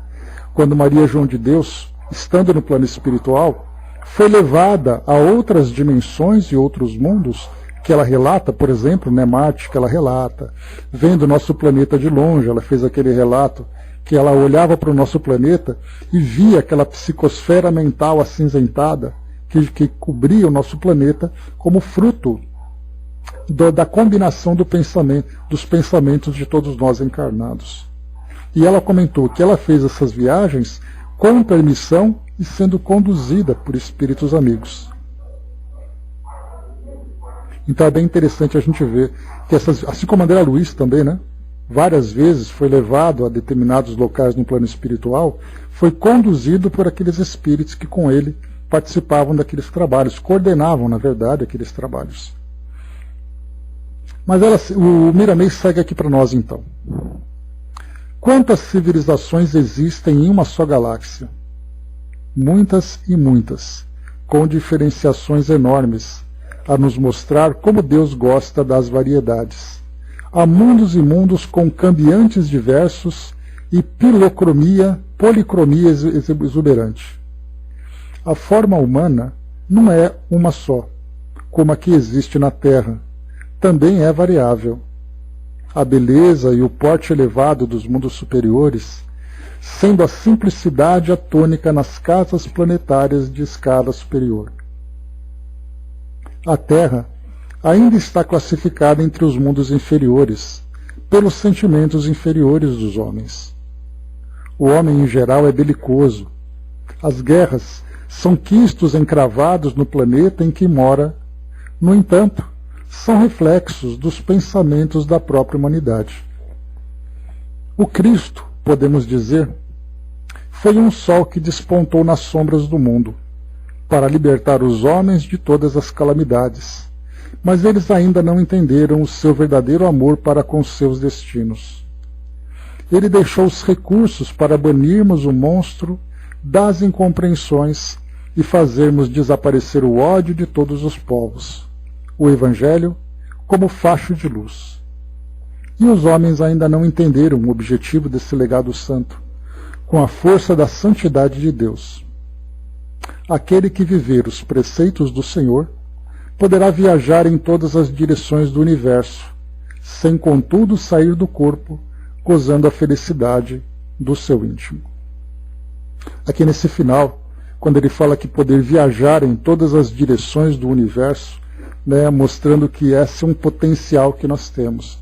S1: quando Maria João de Deus estando no plano espiritual, foi levada a outras dimensões e outros mundos que ela relata, por exemplo, né, Marte, que ela relata, vendo o nosso planeta de longe, ela fez aquele relato que ela olhava para o nosso planeta e via aquela psicosfera mental acinzentada que cobria o nosso planeta como fruto da combinação dos pensamentos de todos nós encarnados. E ela comentou que ela fez essas viagens com permissão e sendo conduzida por espíritos amigos. Então é bem interessante a gente ver que assim como André Luiz também, né, várias vezes foi levado a determinados locais no plano espiritual, foi conduzido por aqueles espíritos que com ele participavam daqueles trabalhos, coordenavam, na verdade, aqueles trabalhos. Mas o Miramês segue aqui para nós então. Quantas civilizações existem em uma só galáxia? Muitas e muitas, com diferenciações enormes, a nos mostrar como Deus gosta das variedades. Há mundos e mundos com cambiantes diversos e policromia exuberante. A forma humana não é uma só, como a que existe na Terra. Também é variável. A beleza e o porte elevado dos mundos superiores, sendo a simplicidade a tônica nas casas planetárias de escala superior. A Terra ainda está classificada entre os mundos inferiores, pelos sentimentos inferiores dos homens. O homem em geral é belicoso. As guerras são quistos encravados no planeta em que mora. No entanto, são reflexos dos pensamentos da própria humanidade. O Cristo, podemos dizer, foi um sol que despontou nas sombras do mundo, para libertar os homens de todas as calamidades, mas eles ainda não entenderam o seu verdadeiro amor para com seus destinos. Ele deixou os recursos para banirmos o monstro das incompreensões e fazermos desaparecer o ódio de todos os povos, o Evangelho como facho de luz. E os homens ainda não entenderam o objetivo desse legado santo, com a força da santidade de Deus. Aquele que viver os preceitos do Senhor poderá viajar em todas as direções do universo, sem contudo sair do corpo, gozando a felicidade do seu íntimo. Aqui nesse final, quando ele fala que poder viajar em todas as direções do universo, né, mostrando que esse é um potencial que nós temos.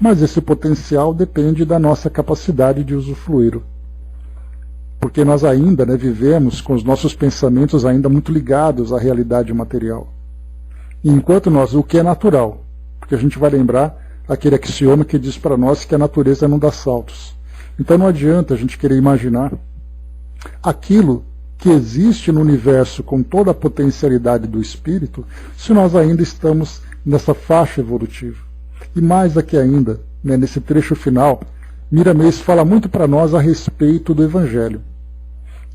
S1: Mas esse potencial depende da nossa capacidade de usufruí-lo. Porque nós ainda, né, vivemos com os nossos pensamentos ainda muito ligados à realidade material. E enquanto o que é natural, porque a gente vai lembrar aquele axioma que diz para nós que a natureza não dá saltos. Então não adianta a gente querer imaginar aquilo que existe no universo com toda a potencialidade do espírito, se nós ainda estamos nessa faixa evolutiva. E mais aqui ainda, né, nesse trecho final, Miramês fala muito para nós a respeito do Evangelho.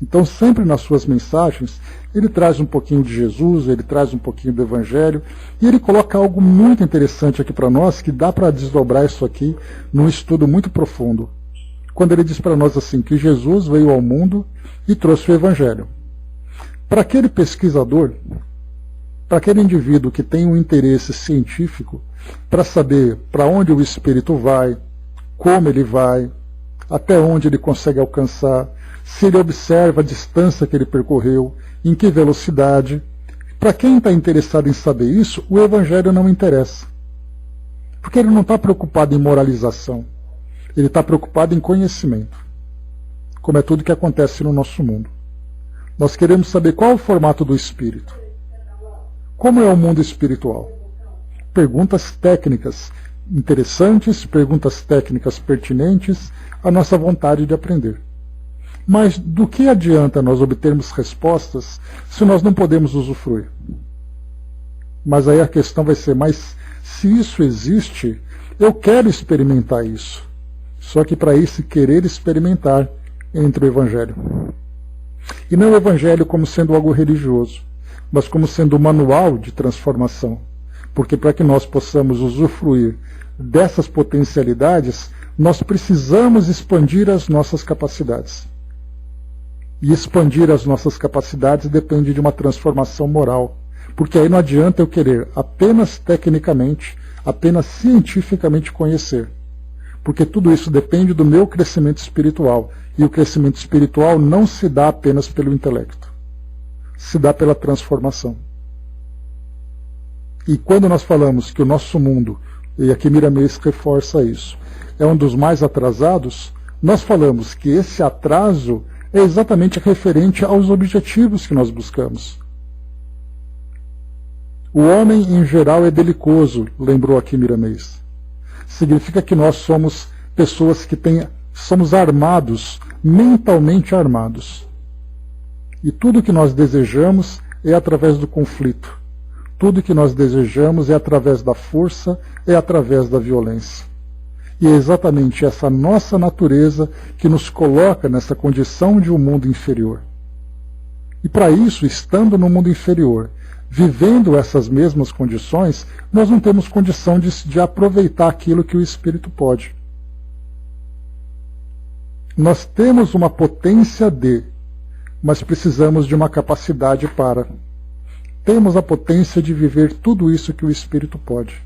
S1: Então, sempre nas suas mensagens, ele traz um pouquinho de Jesus, ele traz um pouquinho do Evangelho, e ele coloca algo muito interessante aqui para nós, que dá para desdobrar isso aqui num estudo muito profundo. Quando ele diz para nós assim, que Jesus veio ao mundo e trouxe o Evangelho. Para aquele pesquisador, para aquele indivíduo que tem um interesse científico, para saber para onde o espírito vai, como ele vai, até onde ele consegue alcançar, se ele observa a distância que ele percorreu, em que velocidade. Para quem está interessado em saber isso, o Evangelho não interessa. Porque ele não está preocupado em moralização. Ele está preocupado em conhecimento. Como é tudo que acontece no nosso mundo. Nós queremos saber qual é o formato do espírito. Como é o mundo espiritual? Perguntas técnicas interessantes, perguntas técnicas pertinentes à nossa vontade de aprender. Mas do que adianta nós obtermos respostas se nós não podemos usufruir? Mas aí a questão vai ser, mas se isso existe, eu quero experimentar isso. Só que para isso querer experimentar entra o Evangelho. E não o Evangelho como sendo algo religioso, mas como sendo um manual de transformação. Porque para que nós possamos usufruir dessas potencialidades, nós precisamos expandir as nossas capacidades. E expandir as nossas capacidades depende de uma transformação moral. Porque aí não adianta eu querer apenas tecnicamente, apenas cientificamente conhecer. Porque tudo isso depende do meu crescimento espiritual. E o crescimento espiritual não se dá apenas pelo intelecto. Se dá pela transformação. E quando nós falamos que o nosso mundo, e aqui Miramês reforça isso, é um dos mais atrasados, nós falamos que esse atraso é exatamente referente aos objetivos que nós buscamos. O homem, em geral, é belicoso, lembrou aqui Miramês. Significa que nós somos pessoas que somos armados, mentalmente armados. E tudo que nós desejamos é através do conflito. Tudo que nós desejamos é através da força, é através da violência. E é exatamente essa nossa natureza que nos coloca nessa condição de um mundo inferior. E para isso, estando no mundo inferior, vivendo essas mesmas condições, nós não temos condição de aproveitar aquilo que o Espírito pode. Nós temos uma potência mas precisamos de uma capacidade para. Temos a potência de viver tudo isso que o Espírito pode,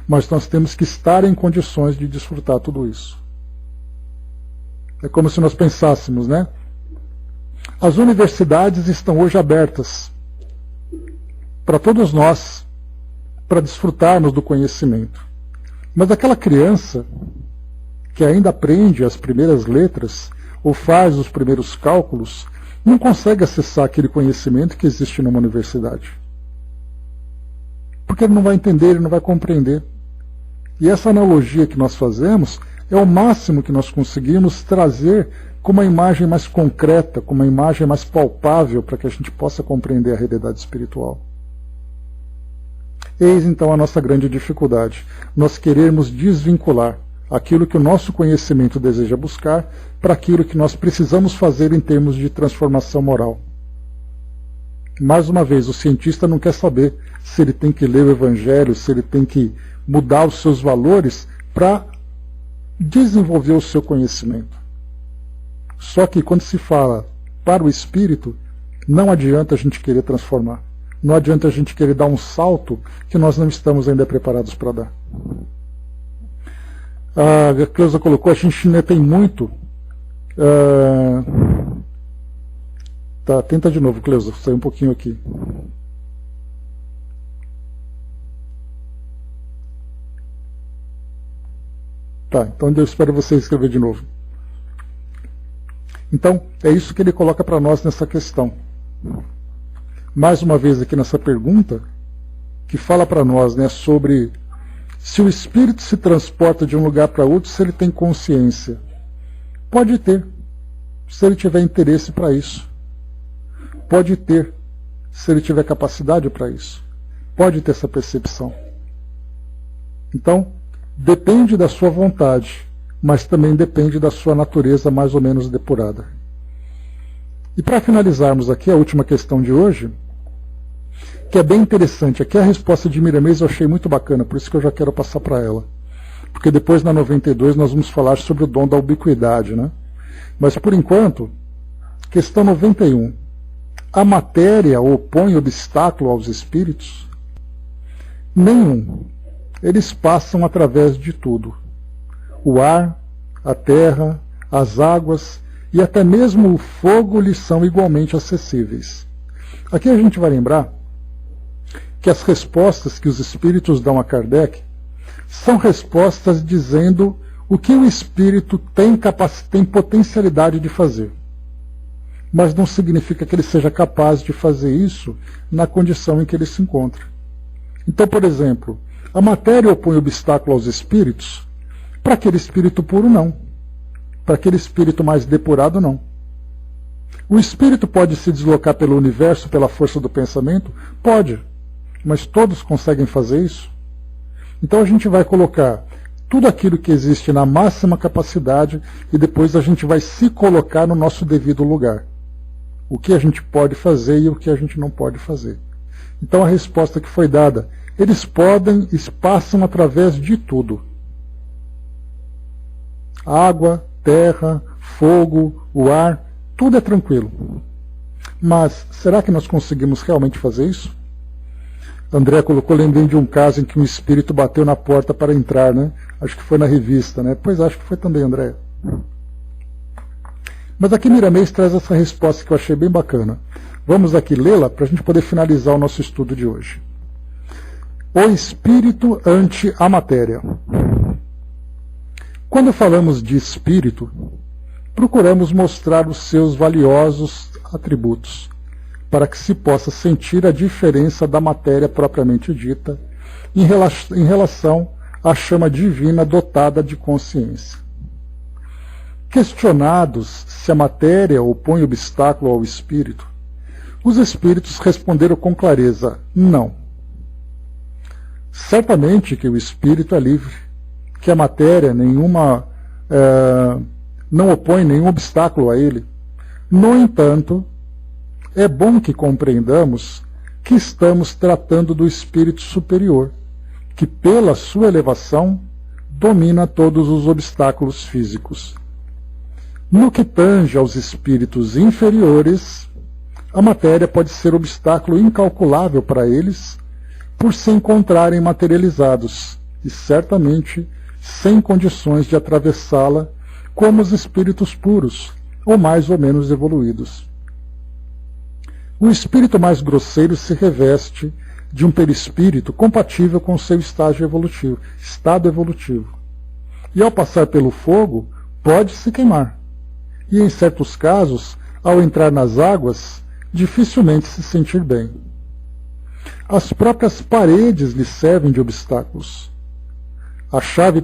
S1: mas nós temos que estar em condições de desfrutar tudo isso. É como se nós pensássemos, né? As universidades estão hoje abertas para todos nós, para desfrutarmos do conhecimento. Mas aquela criança que ainda aprende as primeiras letras ou faz os primeiros cálculos, não consegue acessar aquele conhecimento que existe numa universidade. Porque ele não vai entender, ele não vai compreender. E essa analogia que nós fazemos é o máximo que nós conseguimos trazer com uma imagem mais concreta, com uma imagem mais palpável, para que a gente possa compreender a realidade espiritual. Eis então a nossa grande dificuldade, nós queremos desvincular aquilo que o nosso conhecimento deseja buscar para aquilo que nós precisamos fazer em termos de transformação moral. Mais uma vez, o cientista não quer saber se ele tem que ler o Evangelho, se ele tem que mudar os seus valores para desenvolver o seu conhecimento. Só que quando se fala para o espírito, não adianta a gente querer transformar. Não adianta a gente querer dar um salto que nós não estamos ainda preparados para dar. A Cleusa colocou, a gente ainda tem muito. Tá, tenta de novo, Cleusa, saiu um pouquinho aqui. Tá, então eu espero você escrever de novo. Então, é isso que ele coloca para nós nessa questão. Mais uma vez aqui nessa pergunta, que fala para nós, né, sobre se o espírito se transporta de um lugar para outro, se ele tem consciência. Pode ter, se ele tiver interesse para isso. Pode ter, se ele tiver capacidade para isso. Pode ter essa percepção. Então, depende da sua vontade, mas também depende da sua natureza mais ou menos depurada. E para finalizarmos aqui a última questão de hoje, que é bem interessante, aqui a resposta de Miramês eu achei muito bacana, por isso que eu já quero passar para ela. Porque depois na 92 nós vamos falar sobre o dom da ubiquidade, né? Mas por enquanto, questão 91. A matéria opõe obstáculo aos espíritos? Nenhum. Eles passam através de tudo. O ar, a terra, as águas e até mesmo o fogo lhes são igualmente acessíveis. Aqui a gente vai lembrar que as respostas que os espíritos dão a Kardec são respostas dizendo o que o espírito tem potencialidade de fazer. Mas não significa que ele seja capaz de fazer isso na condição em que ele se encontra. Então, por exemplo, a matéria opõe obstáculo aos espíritos? Para aquele espírito puro, não. Para aquele espírito mais depurado, não. O espírito pode se deslocar pelo universo pela força do pensamento? Pode. Mas todos conseguem fazer isso? Então a gente vai colocar tudo aquilo que existe na máxima capacidade e depois a gente vai se colocar no nosso devido lugar. O que a gente pode fazer e o que a gente não pode fazer. Então a resposta que foi dada, eles passam através de tudo. Água, terra, fogo, o ar, Tudo é tranquilo. Mas será que nós conseguimos realmente fazer isso? André colocou, lembrei de um caso em que um espírito bateu na porta para entrar, né? Acho que foi na revista, né? Pois acho que foi também, André. Mas aqui Miramês traz essa resposta que eu achei bem bacana. Vamos aqui lê-la para a gente poder finalizar o nosso estudo de hoje. O espírito ante a matéria. Quando falamos de espírito, procuramos mostrar os seus valiosos atributos, para que se possa sentir a diferença da matéria propriamente dita em relação à chama divina dotada de consciência. Questionados se a matéria opõe obstáculo ao espírito, os espíritos responderam com clareza: não. Certamente que o espírito é livre, que a matéria não opõe nenhum obstáculo a ele. No entanto, é bom que compreendamos que estamos tratando do espírito superior, que pela sua elevação domina todos os obstáculos físicos. No que tange aos espíritos inferiores, a matéria pode ser obstáculo incalculável para eles, por se encontrarem materializados, e certamente sem condições de atravessá-la, como os espíritos puros, ou mais ou menos evoluídos. O espírito mais grosseiro se reveste de um perispírito compatível com seu estado evolutivo. E ao passar pelo fogo, pode se queimar. E em certos casos, ao entrar nas águas, dificilmente se sentir bem. As próprias paredes lhe servem de obstáculos. A chave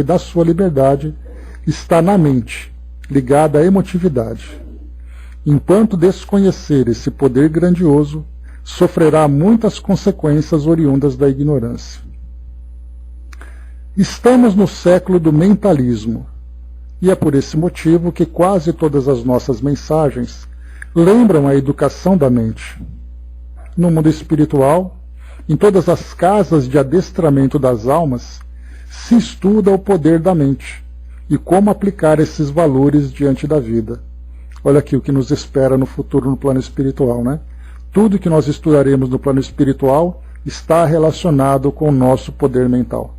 S1: da sua liberdade está na mente, ligada à emotividade. Enquanto desconhecer esse poder grandioso, sofrerá muitas consequências oriundas da ignorância. Estamos no século do mentalismo, e é por esse motivo que quase todas as nossas mensagens lembram a educação da mente. No mundo espiritual, em todas as casas de adestramento das almas, se estuda o poder da mente e como aplicar esses valores diante da vida. Olha aqui o que nos espera no futuro no plano espiritual, né? Tudo que nós estudaremos no plano espiritual está relacionado com o nosso poder mental.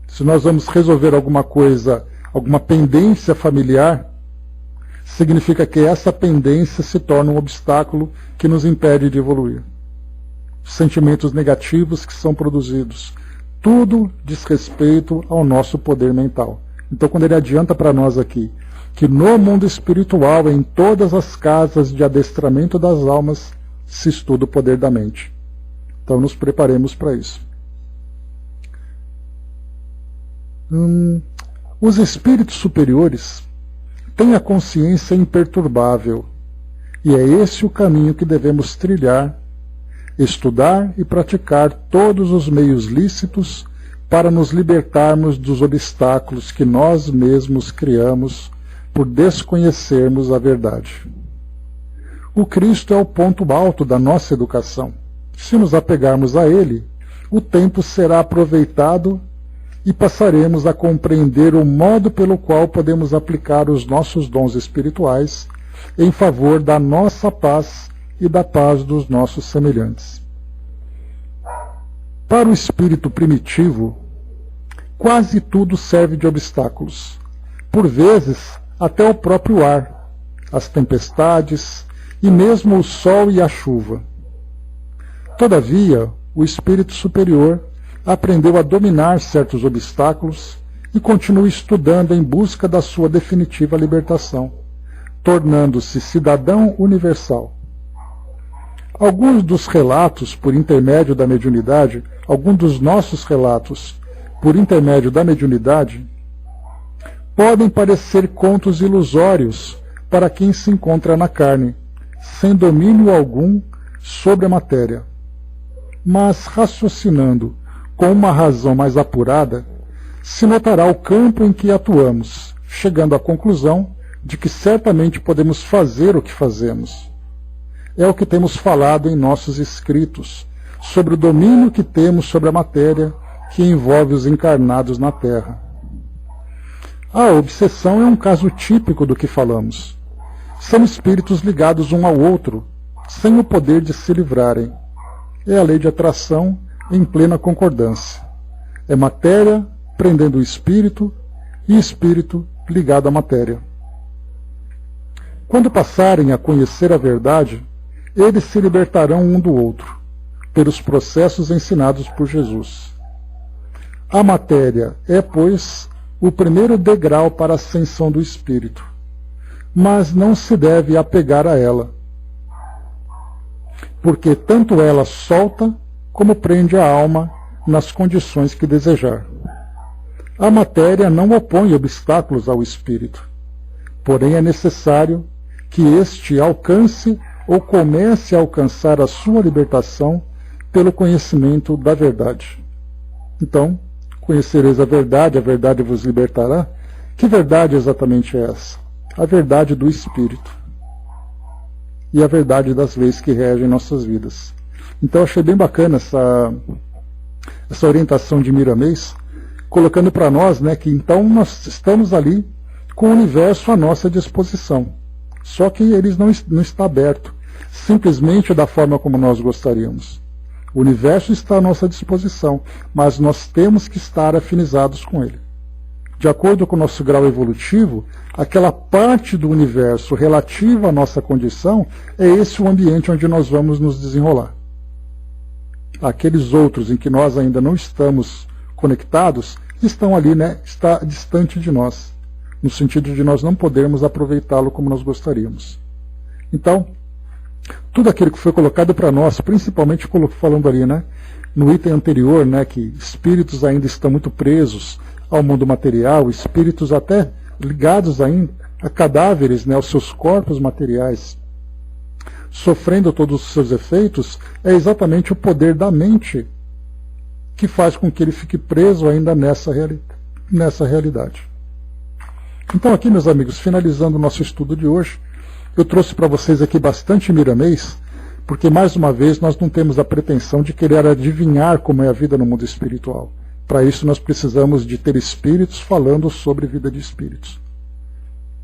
S1: Se nós vamos resolver alguma coisa, alguma pendência familiar, significa que essa pendência se torna um obstáculo que nos impede de evoluir. Sentimentos negativos que são produzidos, tudo diz respeito ao nosso poder mental. Então, quando ele adianta para nós aqui que no mundo espiritual, em todas as casas de adestramento das almas, se estuda o poder da mente. Então, nos preparemos para isso. Os espíritos superiores têm a consciência imperturbável, e é esse o caminho que devemos trilhar, estudar e praticar todos os meios lícitos para nos libertarmos dos obstáculos que nós mesmos criamos por desconhecermos a verdade. O Cristo é o ponto alto da nossa educação. Se nos apegarmos a Ele, o tempo será aproveitado e passaremos a compreender o modo pelo qual podemos aplicar os nossos dons espirituais em favor da nossa paz e da paz dos nossos semelhantes. Para o espírito primitivo, quase tudo serve de obstáculos. Por vezes, até o próprio ar, as tempestades e mesmo o sol e a chuva. Todavia, o espírito superior aprendeu a dominar certos obstáculos e continua estudando em busca da sua definitiva libertação, tornando-se cidadão universal. Alguns dos relatos por intermédio da mediunidade, alguns dos nossos relatos por intermédio da mediunidade, podem parecer contos ilusórios para quem se encontra na carne, sem domínio algum sobre a matéria. Mas, raciocinando com uma razão mais apurada, se notará o campo em que atuamos, chegando à conclusão de que certamente podemos fazer o que fazemos. É o que temos falado em nossos escritos, sobre o domínio que temos sobre a matéria que envolve os encarnados na Terra. A obsessão é um caso típico do que falamos. São espíritos ligados um ao outro, sem o poder de se livrarem. É a lei de atração em plena concordância. É matéria prendendo o espírito e espírito ligado à matéria. Quando passarem a conhecer a verdade, eles se libertarão um do outro, pelos processos ensinados por Jesus. A matéria é, pois, o primeiro degrau para a ascensão do espírito, mas não se deve apegar a ela, porque tanto ela solta como prende a alma nas condições que desejar. A matéria não opõe obstáculos ao espírito, porém é necessário que este alcance ou comece a alcançar a sua libertação pelo conhecimento da verdade. Então, conhecereis a verdade vos libertará. Que verdade exatamente é essa? A verdade do Espírito e a verdade das leis que regem nossas vidas. Então, eu achei bem bacana essa orientação de Miramês, colocando para nós, né, que então nós estamos ali com o universo à nossa disposição. Só que ele não está aberto, simplesmente da forma como nós gostaríamos. O universo está à nossa disposição, mas nós temos que estar afinizados com ele. De acordo com o nosso grau evolutivo, aquela parte do universo relativa à nossa condição é esse o ambiente onde nós vamos nos desenrolar. Aqueles outros em que nós ainda não estamos conectados estão ali, né, está distante de nós, no sentido de nós não podermos aproveitá-lo como nós gostaríamos. Então, tudo aquilo que foi colocado para nós, principalmente falando ali, né, no item anterior, né, que espíritos ainda estão muito presos ao mundo material, espíritos até ligados ainda a cadáveres, né, aos seus corpos materiais, sofrendo todos os seus efeitos, é exatamente o poder da mente que faz com que ele fique preso ainda nessa realidade. Então aqui, meus amigos, finalizando o nosso estudo de hoje, eu trouxe para vocês aqui bastante Miramês, porque mais uma vez nós não temos a pretensão de querer adivinhar como é a vida no mundo espiritual. Para isso nós precisamos de ter espíritos falando sobre vida de espíritos.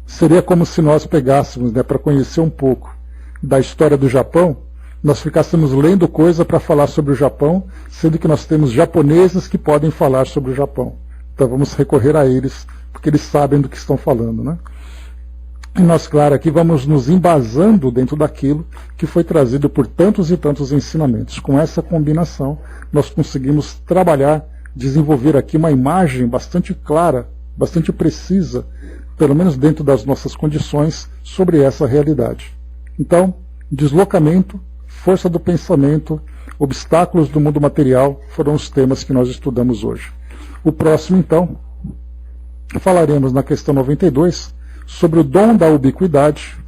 S1: Seria como se nós pegássemos, né, para conhecer um pouco da história do Japão, nós ficássemos lendo coisa para falar sobre o Japão, sendo que nós temos japoneses que podem falar sobre o Japão. Então vamos recorrer a eles, porque eles sabem do que estão falando, né? E nós, claro, aqui vamos nos embasando dentro daquilo que foi trazido por tantos e tantos ensinamentos. Com essa combinação, nós conseguimos trabalhar, desenvolver aqui uma imagem bastante clara, bastante precisa, pelo menos dentro das nossas condições, sobre essa realidade. Então, deslocamento, força do pensamento, obstáculos do mundo material foram os temas que nós estudamos hoje. O próximo, então, falaremos na questão 92 sobre o dom da ubiquidade,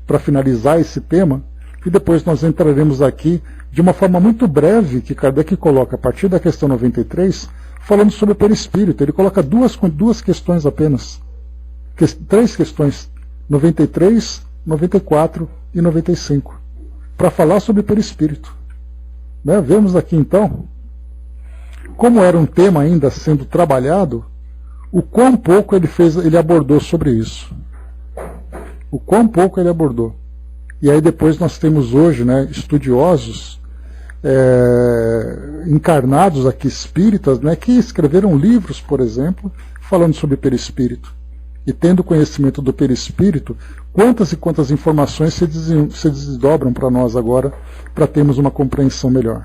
S1: para finalizar esse tema, e depois nós entraremos aqui de uma forma muito breve, que Kardec coloca a partir da questão 93, falando sobre o perispírito. Ele coloca duas questões apenas. Três questões, 93, 94 e 95, para falar sobre o perispírito. Né? Vemos aqui então, como era um tema ainda sendo trabalhado, o quão pouco ele abordou sobre isso. O quão pouco ele abordou. E aí depois nós temos hoje, né, estudiosos encarnados aqui, espíritas, né, que escreveram livros, por exemplo, falando sobre perispírito. E tendo conhecimento do perispírito, quantas e quantas informações se desdobram para nós agora, para termos uma compreensão melhor.